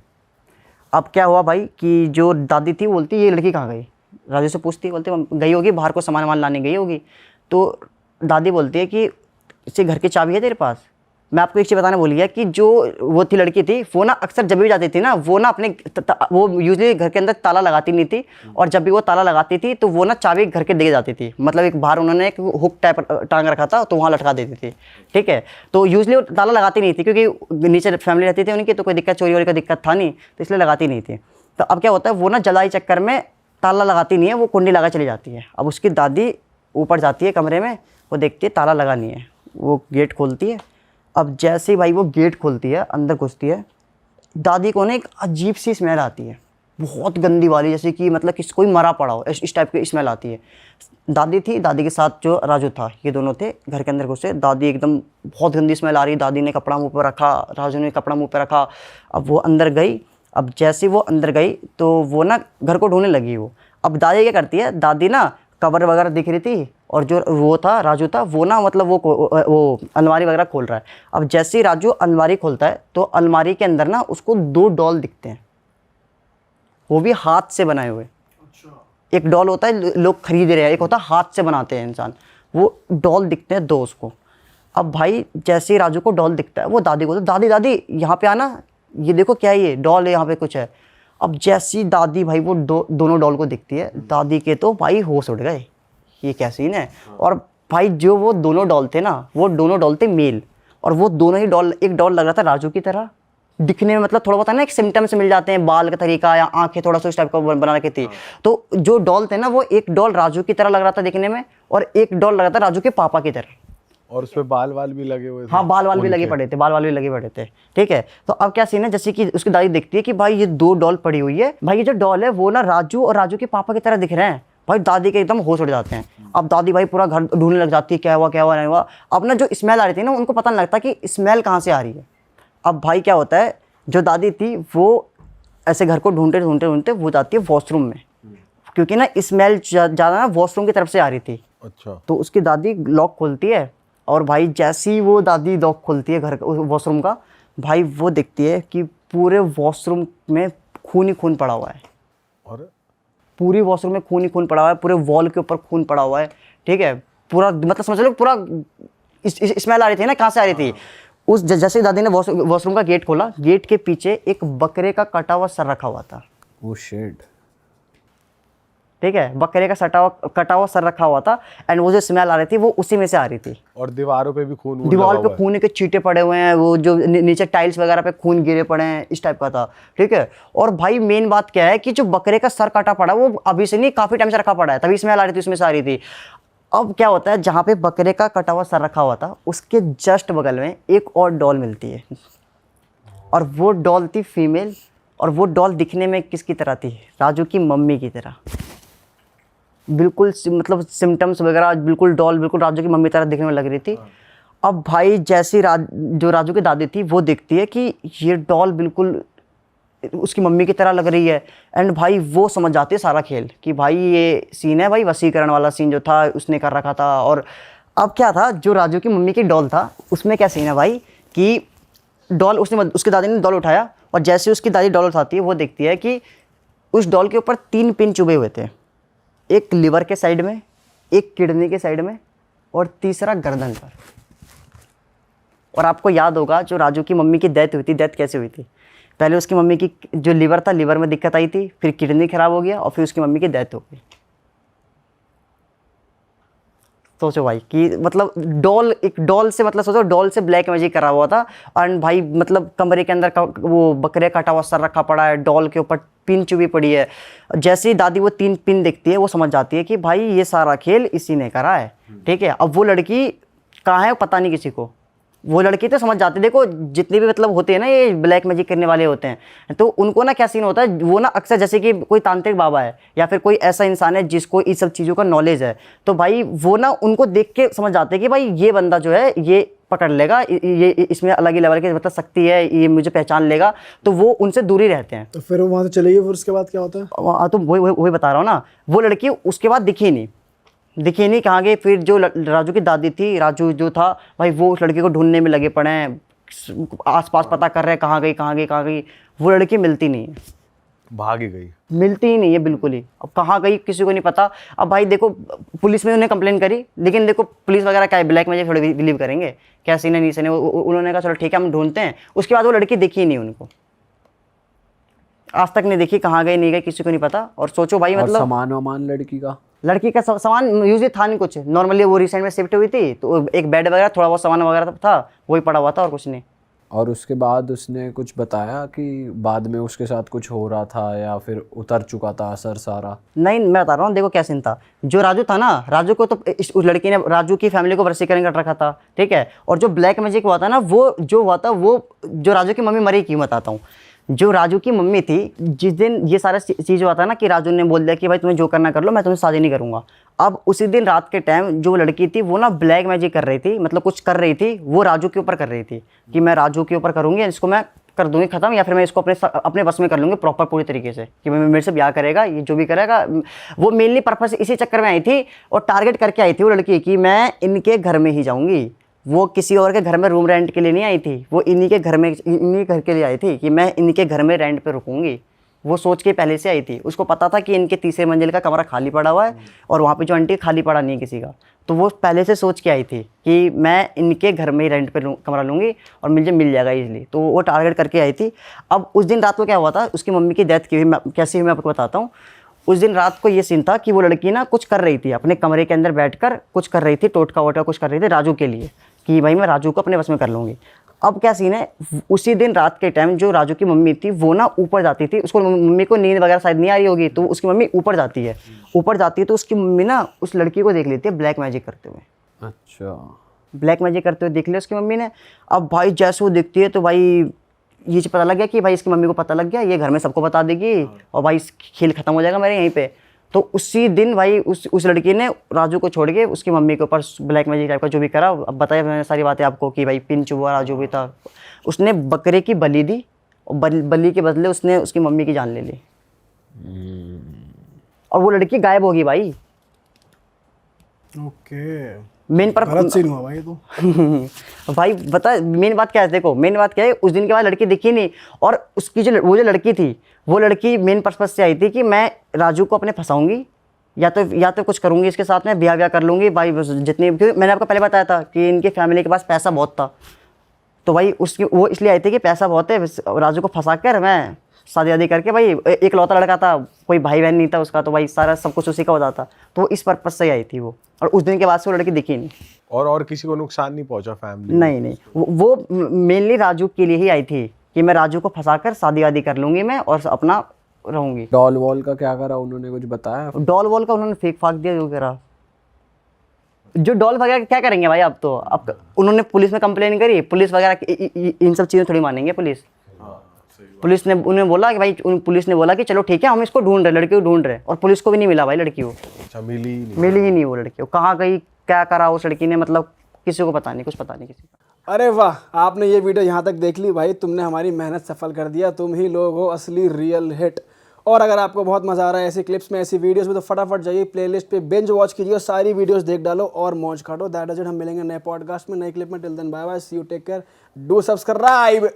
अब क्या हुआ भाई कि जो दादी थी बोलती ये लड़की कहाँ गई, राजू से पूछती, बोलते गई होगी बाहर को सामान वामान लाने गई होगी। तो दादी बोलती है कि इससे घर की चाबी है तेरे पास। मैं आपको एक चीज़ बताने भूल गया कि जो वो थी लड़की थी वो ना अक्सर जब भी जाती थी ना, वो ना अपने वो यूजली घर के अंदर ताला लगाती नहीं थी, और जब भी वो ताला लगाती थी तो वो ना चाबी घर के दे जाती थी। मतलब एक बाहर उन्होंने एक हुक टाइप टांग रखा था तो वहाँ लटका देती थी। ठीक है, तो यूजली वो ताला लगाती नहीं थी क्योंकि नीचे फैमिली रहती थी उनकी, तो कोई दिक्कत चोरी वोरी का दिक्कत था नहीं, तो इसलिए लगाती नहीं थी। तो अब क्या होता है, वो ना जलाई चक्कर में ताला लगाती नहीं है, वो कुंडी लगा चली जाती है। अब उसकी दादी ऊपर जाती है कमरे में, वो देखती है ताला लगा नहीं है, वो गेट खोलती है। अब जैसे ही भाई वो गेट खोलती है, अंदर घुसती है, दादी को ना एक अजीब सी स्मेल आती है, बहुत गंदी वाली, जैसे कि मतलब किसी कोई मरा पड़ा हो, इस टाइप की स्मेल आती है। दादी थी, दादी के साथ जो राजू था, ये दोनों थे घर के अंदर घुसे। दादी एकदम बहुत गंदी स्मेल आ रही, दादी ने कपड़ा मुँह पर रखा, राजू ने कपड़ा मुँह पर रखा। अब वो अंदर गई। अब जैसे वो अंदर गई तो वो ना घर को ढूंढने लगी वो। अब दादी क्या करती है, दादी ना कवर वगैरह दिख रही थी, और जो वो था राजू था वो ना मतलब वो अलमारी वगैरह खोल रहा है। अब जैसे ही राजू अलमारी खोलता है तो अलमारी के अंदर ना उसको 2 डॉल दिखते हैं, वो भी हाथ से बनाए हुए। एक डॉल होता है लोग खरीद रहे हैं, एक होता है हाथ से बनाते हैं इंसान, वो डॉल दिखते हैं 2 उसको। अब भाई जैसे ही राजू को डॉल दिखता है वो दादी को, दादी दादी यहाँ पे आना, ये देखो क्या है, ये डॉल है, यहाँ पे कुछ है। अब जैसी दादी भाई वो दोनों डॉल को दिखती है, दादी के तो भाई होश उड़ गए, ये क्या सीन है। और भाई जो वो दोनों डॉल थे ना, वो दोनों डॉल थे मेल, और वो दोनों ही डॉल, एक डॉल लग रहा था राजू की तरह दिखने में, मतलब थोड़ा बहुत है ना एक सिम्टम्स मिल जाते हैं, बाल का तरीका या आंखें थोड़ा सा उस टाइप का बना रखी थी। तो जो डॉल थे ना, वो एक डॉल राजू की तरह लग रहा था दिखने में, और एक डॉल लग रहा था राजू के पापा की तरह। और उसमें बाल वाल भी लगे हुए थे। हाँ, बाल वाल भी लगे पड़े थे, बाल वाल भी लगे पड़े थे। ठीक है, तो अब क्या सीन है, जैसे कि उसकी दादी देखती है कि भाई ये 2 डॉल पड़ी हुई है, भाई ये जो डॉल है वो ना राजू और राजू के पापा की तरह दिख रहे हैं। भाई दादी के एकदम होश उड़ जाते हैं। अब दादी भाई पूरा घर ढूंढने लग जाती है, क्या हुआ नहीं हुआ। अब ना जो स्मेल आ रही थी ना, उनको पता नहीं लगता कि स्मेल कहाँ से आ रही है। अब भाई क्या होता है, जो दादी थी वो ऐसे घर को ढूंढते ढूंढते ढूंढते वो जाती है वॉशरूम में, क्योंकि ना स्मेल ज़्यादा ना वॉशरूम की तरफ से आ रही थी। अच्छा। तो उसकी दादी लॉक खोलती है, और भाई जैसी ही वो दादी लॉक खोलती है घर वॉशरूम का, भाई वो देखती है कि पूरे वॉशरूम में खून ही खून पड़ा हुआ है। और पूरी वॉशरूम में खून ही खून पड़ा हुआ है, पूरे वॉल के ऊपर खून पड़ा हुआ है। ठीक है, पूरा मतलब समझ लो पूरा स्मेल आ रही थी ना, कहाँ से आ रही थी। उस जैसे दादी ने वॉशरूम का गेट खोला, गेट के पीछे एक बकरे का कटा हुआ सर रखा हुआ था। Oh shit. ठीक है, बकरे का कटा हुआ सर रखा हुआ था, एंड वो जो स्मेल आ रही थी वो उसी में से आ रही थी। और दीवारों पे भी खून दीवार पे खून के छींटे पड़े हुए हैं, वो जो नीचे टाइल्स वगैरह पे खून गिरे पड़े हैं, इस टाइप का था। ठीक है, और भाई मेन बात क्या है कि जो बकरे का सर काटा पड़ा वो अभी से नहीं, काफी टाइम से रखा पड़ा है, तभी स्मेल आ रही थी, उसमें से आ रही थी। अब क्या होता है, जहाँ पे बकरे का कटा हुआ सर रखा हुआ था उसके जस्ट बगल में एक और डॉल मिलती है, और वो डॉल थी फीमेल, और वो डॉल दिखने में किसकी तरह थी, राजू की मम्मी की तरह, बिल्कुल मतलब सिम्टम्स वगैरह बिल्कुल डॉल बिल्कुल राजू की मम्मी तरह दिखने में लग रही थी। अब भाई जैसी जो राजू की दादी थी वो देखती है कि ये डॉल बिल्कुल उसकी मम्मी की तरह लग रही है, एंड भाई वो समझ जाती है सारा खेल कि भाई ये सीन है भाई वसीकरण वाला सीन जो था उसने कर रखा था। और अब क्या था, जो राजू की मम्मी की डॉल था उसमें क्या सीन है भाई कि डॉल उसकी दादी ने डॉल उठाया, और जैसे उसकी दादी डॉल उठाती है वो देखती है कि उस डॉल के ऊपर 3 पिन चुभे हुए थे, एक लिवर के साइड में, एक किडनी के साइड में, और तीसरा गर्दन पर। और आपको याद होगा जो राजू की मम्मी की डेथ हुई थी, डेथ कैसे हुई थी, पहले उसकी मम्मी की जो लिवर था, लिवर में दिक्कत आई थी, फिर किडनी खराब हो गया, और फिर उसकी मम्मी की डेथ हो गई। सोचो भाई कि मतलब एक डॉल से मतलब सोचो डॉल से ब्लैक मैजिक करा हुआ था, और भाई मतलब कमरे के अंदर वो बकरे काटा हुआ सर रखा पड़ा है, डॉल के ऊपर पिन चुभी पड़ी है। जैसे ही दादी वो 3 पिन देखती है वो समझ जाती है कि भाई ये सारा खेल इसी ने करा है, ठीक है। अब वो लड़की कहाँ है पता नहीं किसी को, वो लड़की तो समझ जाती है। देखो जितने भी मतलब होते हैं ना ये ब्लैक मैजिक करने वाले होते हैं, तो उनको ना क्या सीन होता है, वो ना अक्सर जैसे कि कोई तांत्रिक बाबा है या फिर कोई ऐसा इंसान है जिसको इस सब चीज़ों का नॉलेज है, तो भाई वो ना उनको देख के समझ जाते हैं कि भाई ये बंदा जो है ये पकड़ लेगा, ये इसमें अलग ही लेवल की मतलब शक्ति है, ये मुझे पहचान लेगा, तो वो उनसे दूर ही रहते हैं। तो फिर वो वहाँ से चले गए, फिर उसके बाद क्या होता है? तो वही बता रहा हूँ ना, वो लड़की उसके बाद दिखी नहीं कहाँ गई। फिर जो राजू की दादी थी, राजू जो था भाई, वो उस लड़की को ढूंढने में लगे पड़े हैं, आसपास पता कर रहे हैं कहाँ गई। वो लड़की मिलती नहीं है, भाग ही गई। मिलती ही नहीं है बिल्कुल ही। अब कहाँ गई किसी को नहीं पता। अब भाई देखो पुलिस में उन्हें कंप्लेन करी, लेकिन देखो पुलिस वगैरह क्या है, ब्लैक मैजिक थोड़ी बिलीव करेंगे, क्या सीन है नहीं सीन है। उन्होंने कहा चलो ठीक है हम ढूंढते हैं। उसके बाद वो लड़की दिखी ही नहीं, उनको आज तक नहीं देखी, कहाँ गई नहीं गई किसी को नहीं पता। और सोचो भाई और मतलब सामान वामान लड़की का सामान यूजली था नहीं कुछ, नॉर्मली वो रिसेंट में शिफ्ट हुई थी, तो एक बेड वगैरह थोड़ा बहुत सामान वगैरह था, वही पड़ा हुआ था और कुछ नहीं। और उसके बाद उसने कुछ बताया कि बाद में उसके साथ कुछ हो रहा था या फिर उतर चुका था असर सारा? नहीं मैं बता रहा हूँ, देखो क्या सीन था। जो राजू था ना, राजू को तो उस लड़की ने राजू की फैमिली को वशीकरण कर रखा था, ठीक है। और जो ब्लैक मैजिक हुआ था ना, वो जो हुआ था वो जो राजू की मम्मी मरी की बताता हूँ। जो राजू की मम्मी थी, जिस दिन ये सारा चीज़ हुआ था ना कि राजू ने बोल दिया कि भाई तुम्हें जो करना कर लो, मैं तुम्हें शादी नहीं करूँगा। अब उसी दिन रात के टाइम जो लड़की थी वो ना ब्लैक मैजिक कर रही थी, मतलब कुछ कर रही थी, वो राजू के ऊपर कर रही थी कि मैं राजू के ऊपर करूँगी, इसको मैं कर दूंगी ख़त्म, या फिर मैं इसको अपने बस में कर लूँगी प्रॉपर पूरी तरीके से कि मैं मेरे से ब्याह करेगा, ये जो भी करेगा। वो मेनली पर्पस इसी चक्कर में आई थी और टारगेट करके आई थी वो लड़की कि मैं इनके घर में ही जाऊँगी। वो किसी और के घर में रूम रेंट के लिए नहीं आई थी, वो इन्हीं के घर के लिए आई थी कि मैं इनके घर में रेंट पे रुकूंगी। वो सोच के पहले से आई थी, उसको पता था कि इनके तीसरे मंजिल का कमरा खाली पड़ा हुआ है और वहाँ पे जो आंटी खाली पड़ा नहीं है किसी का, तो वो पहले से सोच के आई थी कि मैं इनके घर में ही रेंट पे कमरा लूँगी और मुझे मिल जाएगा इजली, तो वो टारगेट करके आई थी। अब उस दिन रात को क्या हुआ था, उसकी मम्मी की डेथ की हुई कैसी हुई मैं आपको बताता हूँ। उस दिन रात को ये सीन था कि वो लड़की ना कुछ कर रही थी, अपने कमरे के अंदर बैठकर कुछ कर रही थी, टोटका वोटका कुछ कर रही थी राजू के लिए कि भाई मैं राजू को अपने बस में कर लूँगी। अब क्या सीन है, उसी दिन रात के टाइम जो राजू की मम्मी थी वो ना ऊपर जाती थी, उसको मम्मी को नींद वगैरह शायद नहीं आ रही होगी, तो उसकी मम्मी ऊपर जाती है। तो उसकी मम्मी ना उस लड़की को देख लेती है ब्लैक मैजिक करते हुए। अच्छा, ब्लैक मैजिक करते हुए देख लिया उसकी मम्मी ने। अब भाई जैसे वो देखती है तो भाई ये पता लग गया कि भाई इसकी मम्मी को पता लग गया, ये घर में सबको बता देगी और भाई खेल खत्म हो जाएगा मेरे यहीं पे। तो उसी दिन भाई उस लड़की ने राजू को छोड़ के उसकी मम्मी के ऊपर ब्लैक मैजिक टाइप का जो भी करा, अब बताया मैंने सारी बातें आपको कि भाई पिन चुभा, राजू भी था, उसने बकरे की बलि दी और बलि के बदले उसने उसकी मम्मी की जान ले ली और वो लड़की गायब होगी भाई। ओके, मेन पर गलत सीन हुआ भाई तो। भाई बता मेन बात क्या है, देखो मेन बात क्या है, उस दिन के बाद लड़की दिखी नहीं और उसकी जो लड़की थी वो लड़की मेन पर्पस से आई थी कि मैं राजू को अपने फंसाऊंगी या तो कुछ करूंगी इसके साथ में, ब्याह कर लूंगी भाई जितनी, क्योंकि मैंने आपको पहले बताया था कि इनकी फैमिली के पास पैसा बहुत था, तो भाई उसकी वो इसलिए आई थी कि पैसा बहुत है, राजू को फंसा कर मैं शादी वादी करके, भाई एक लौता लड़का था, कोई भाई बहन नहीं था उसका, तो भाई सारा सब कुछ उसी का होता था, तो वो इस पर्पस से आई थी वो। और उस दिन के बाद से वो लड़की दिखी नहीं और किसी को नुकसान नहीं पहुंचा फैमिली? नहीं, वो मेनली राजू के लिए ही आई थी कि मैं राजू को फंसा कर शादी वादी कर लूंगी मैं और अपना रहूंगी। डॉल वॉल का क्या करा, उन्होंने कुछ बताया? डॉल वॉल का उन्होंने फेंक फाक दिया जो करा, जो डॉल वगैरह क्या करेंगे भाई, अब तो अब उन्होंने पुलिस में कंप्लेन करी, पुलिस वगैरह इन सब चीज़ें थोड़ी मानेंगे पुलिस ने उन्हें बोला कि भाई पुलिस ने बोला कि चलो ठीक है हम इसको ढूंढ रहे, लड़की को ढूंढ रहे, और पुलिस को भी नहीं मिला भाई लड़की को, अच्छा मिली ही नहीं। मिली ही नहीं वो लड़की को, कहाँ गई क्या करा उस लड़की ने, मतलब किसी को पता नहीं, कुछ पता नहीं किसी को। अरे वाह, आपने ये वीडियो यहाँ तक देख ली भाई, तुमने हमारी मेहनत सफल कर दिया, तुम ही लोग हो असली रियल हिट। और अगर आपको बहुत मज़ा आ रहा है ऐसी क्लिप्स में, ऐसी वीडियोस में, तो फटाफट जाइए प्लेलिस्ट पे बिंज वॉच कीजिए और सारी वीडियोस देख डालो और मौज काटो। दैट इज इट, हम मिलेंगे नए पॉडकास्ट में, नए क्लिप में। Till then bye bye, see you, take care, do subscribe.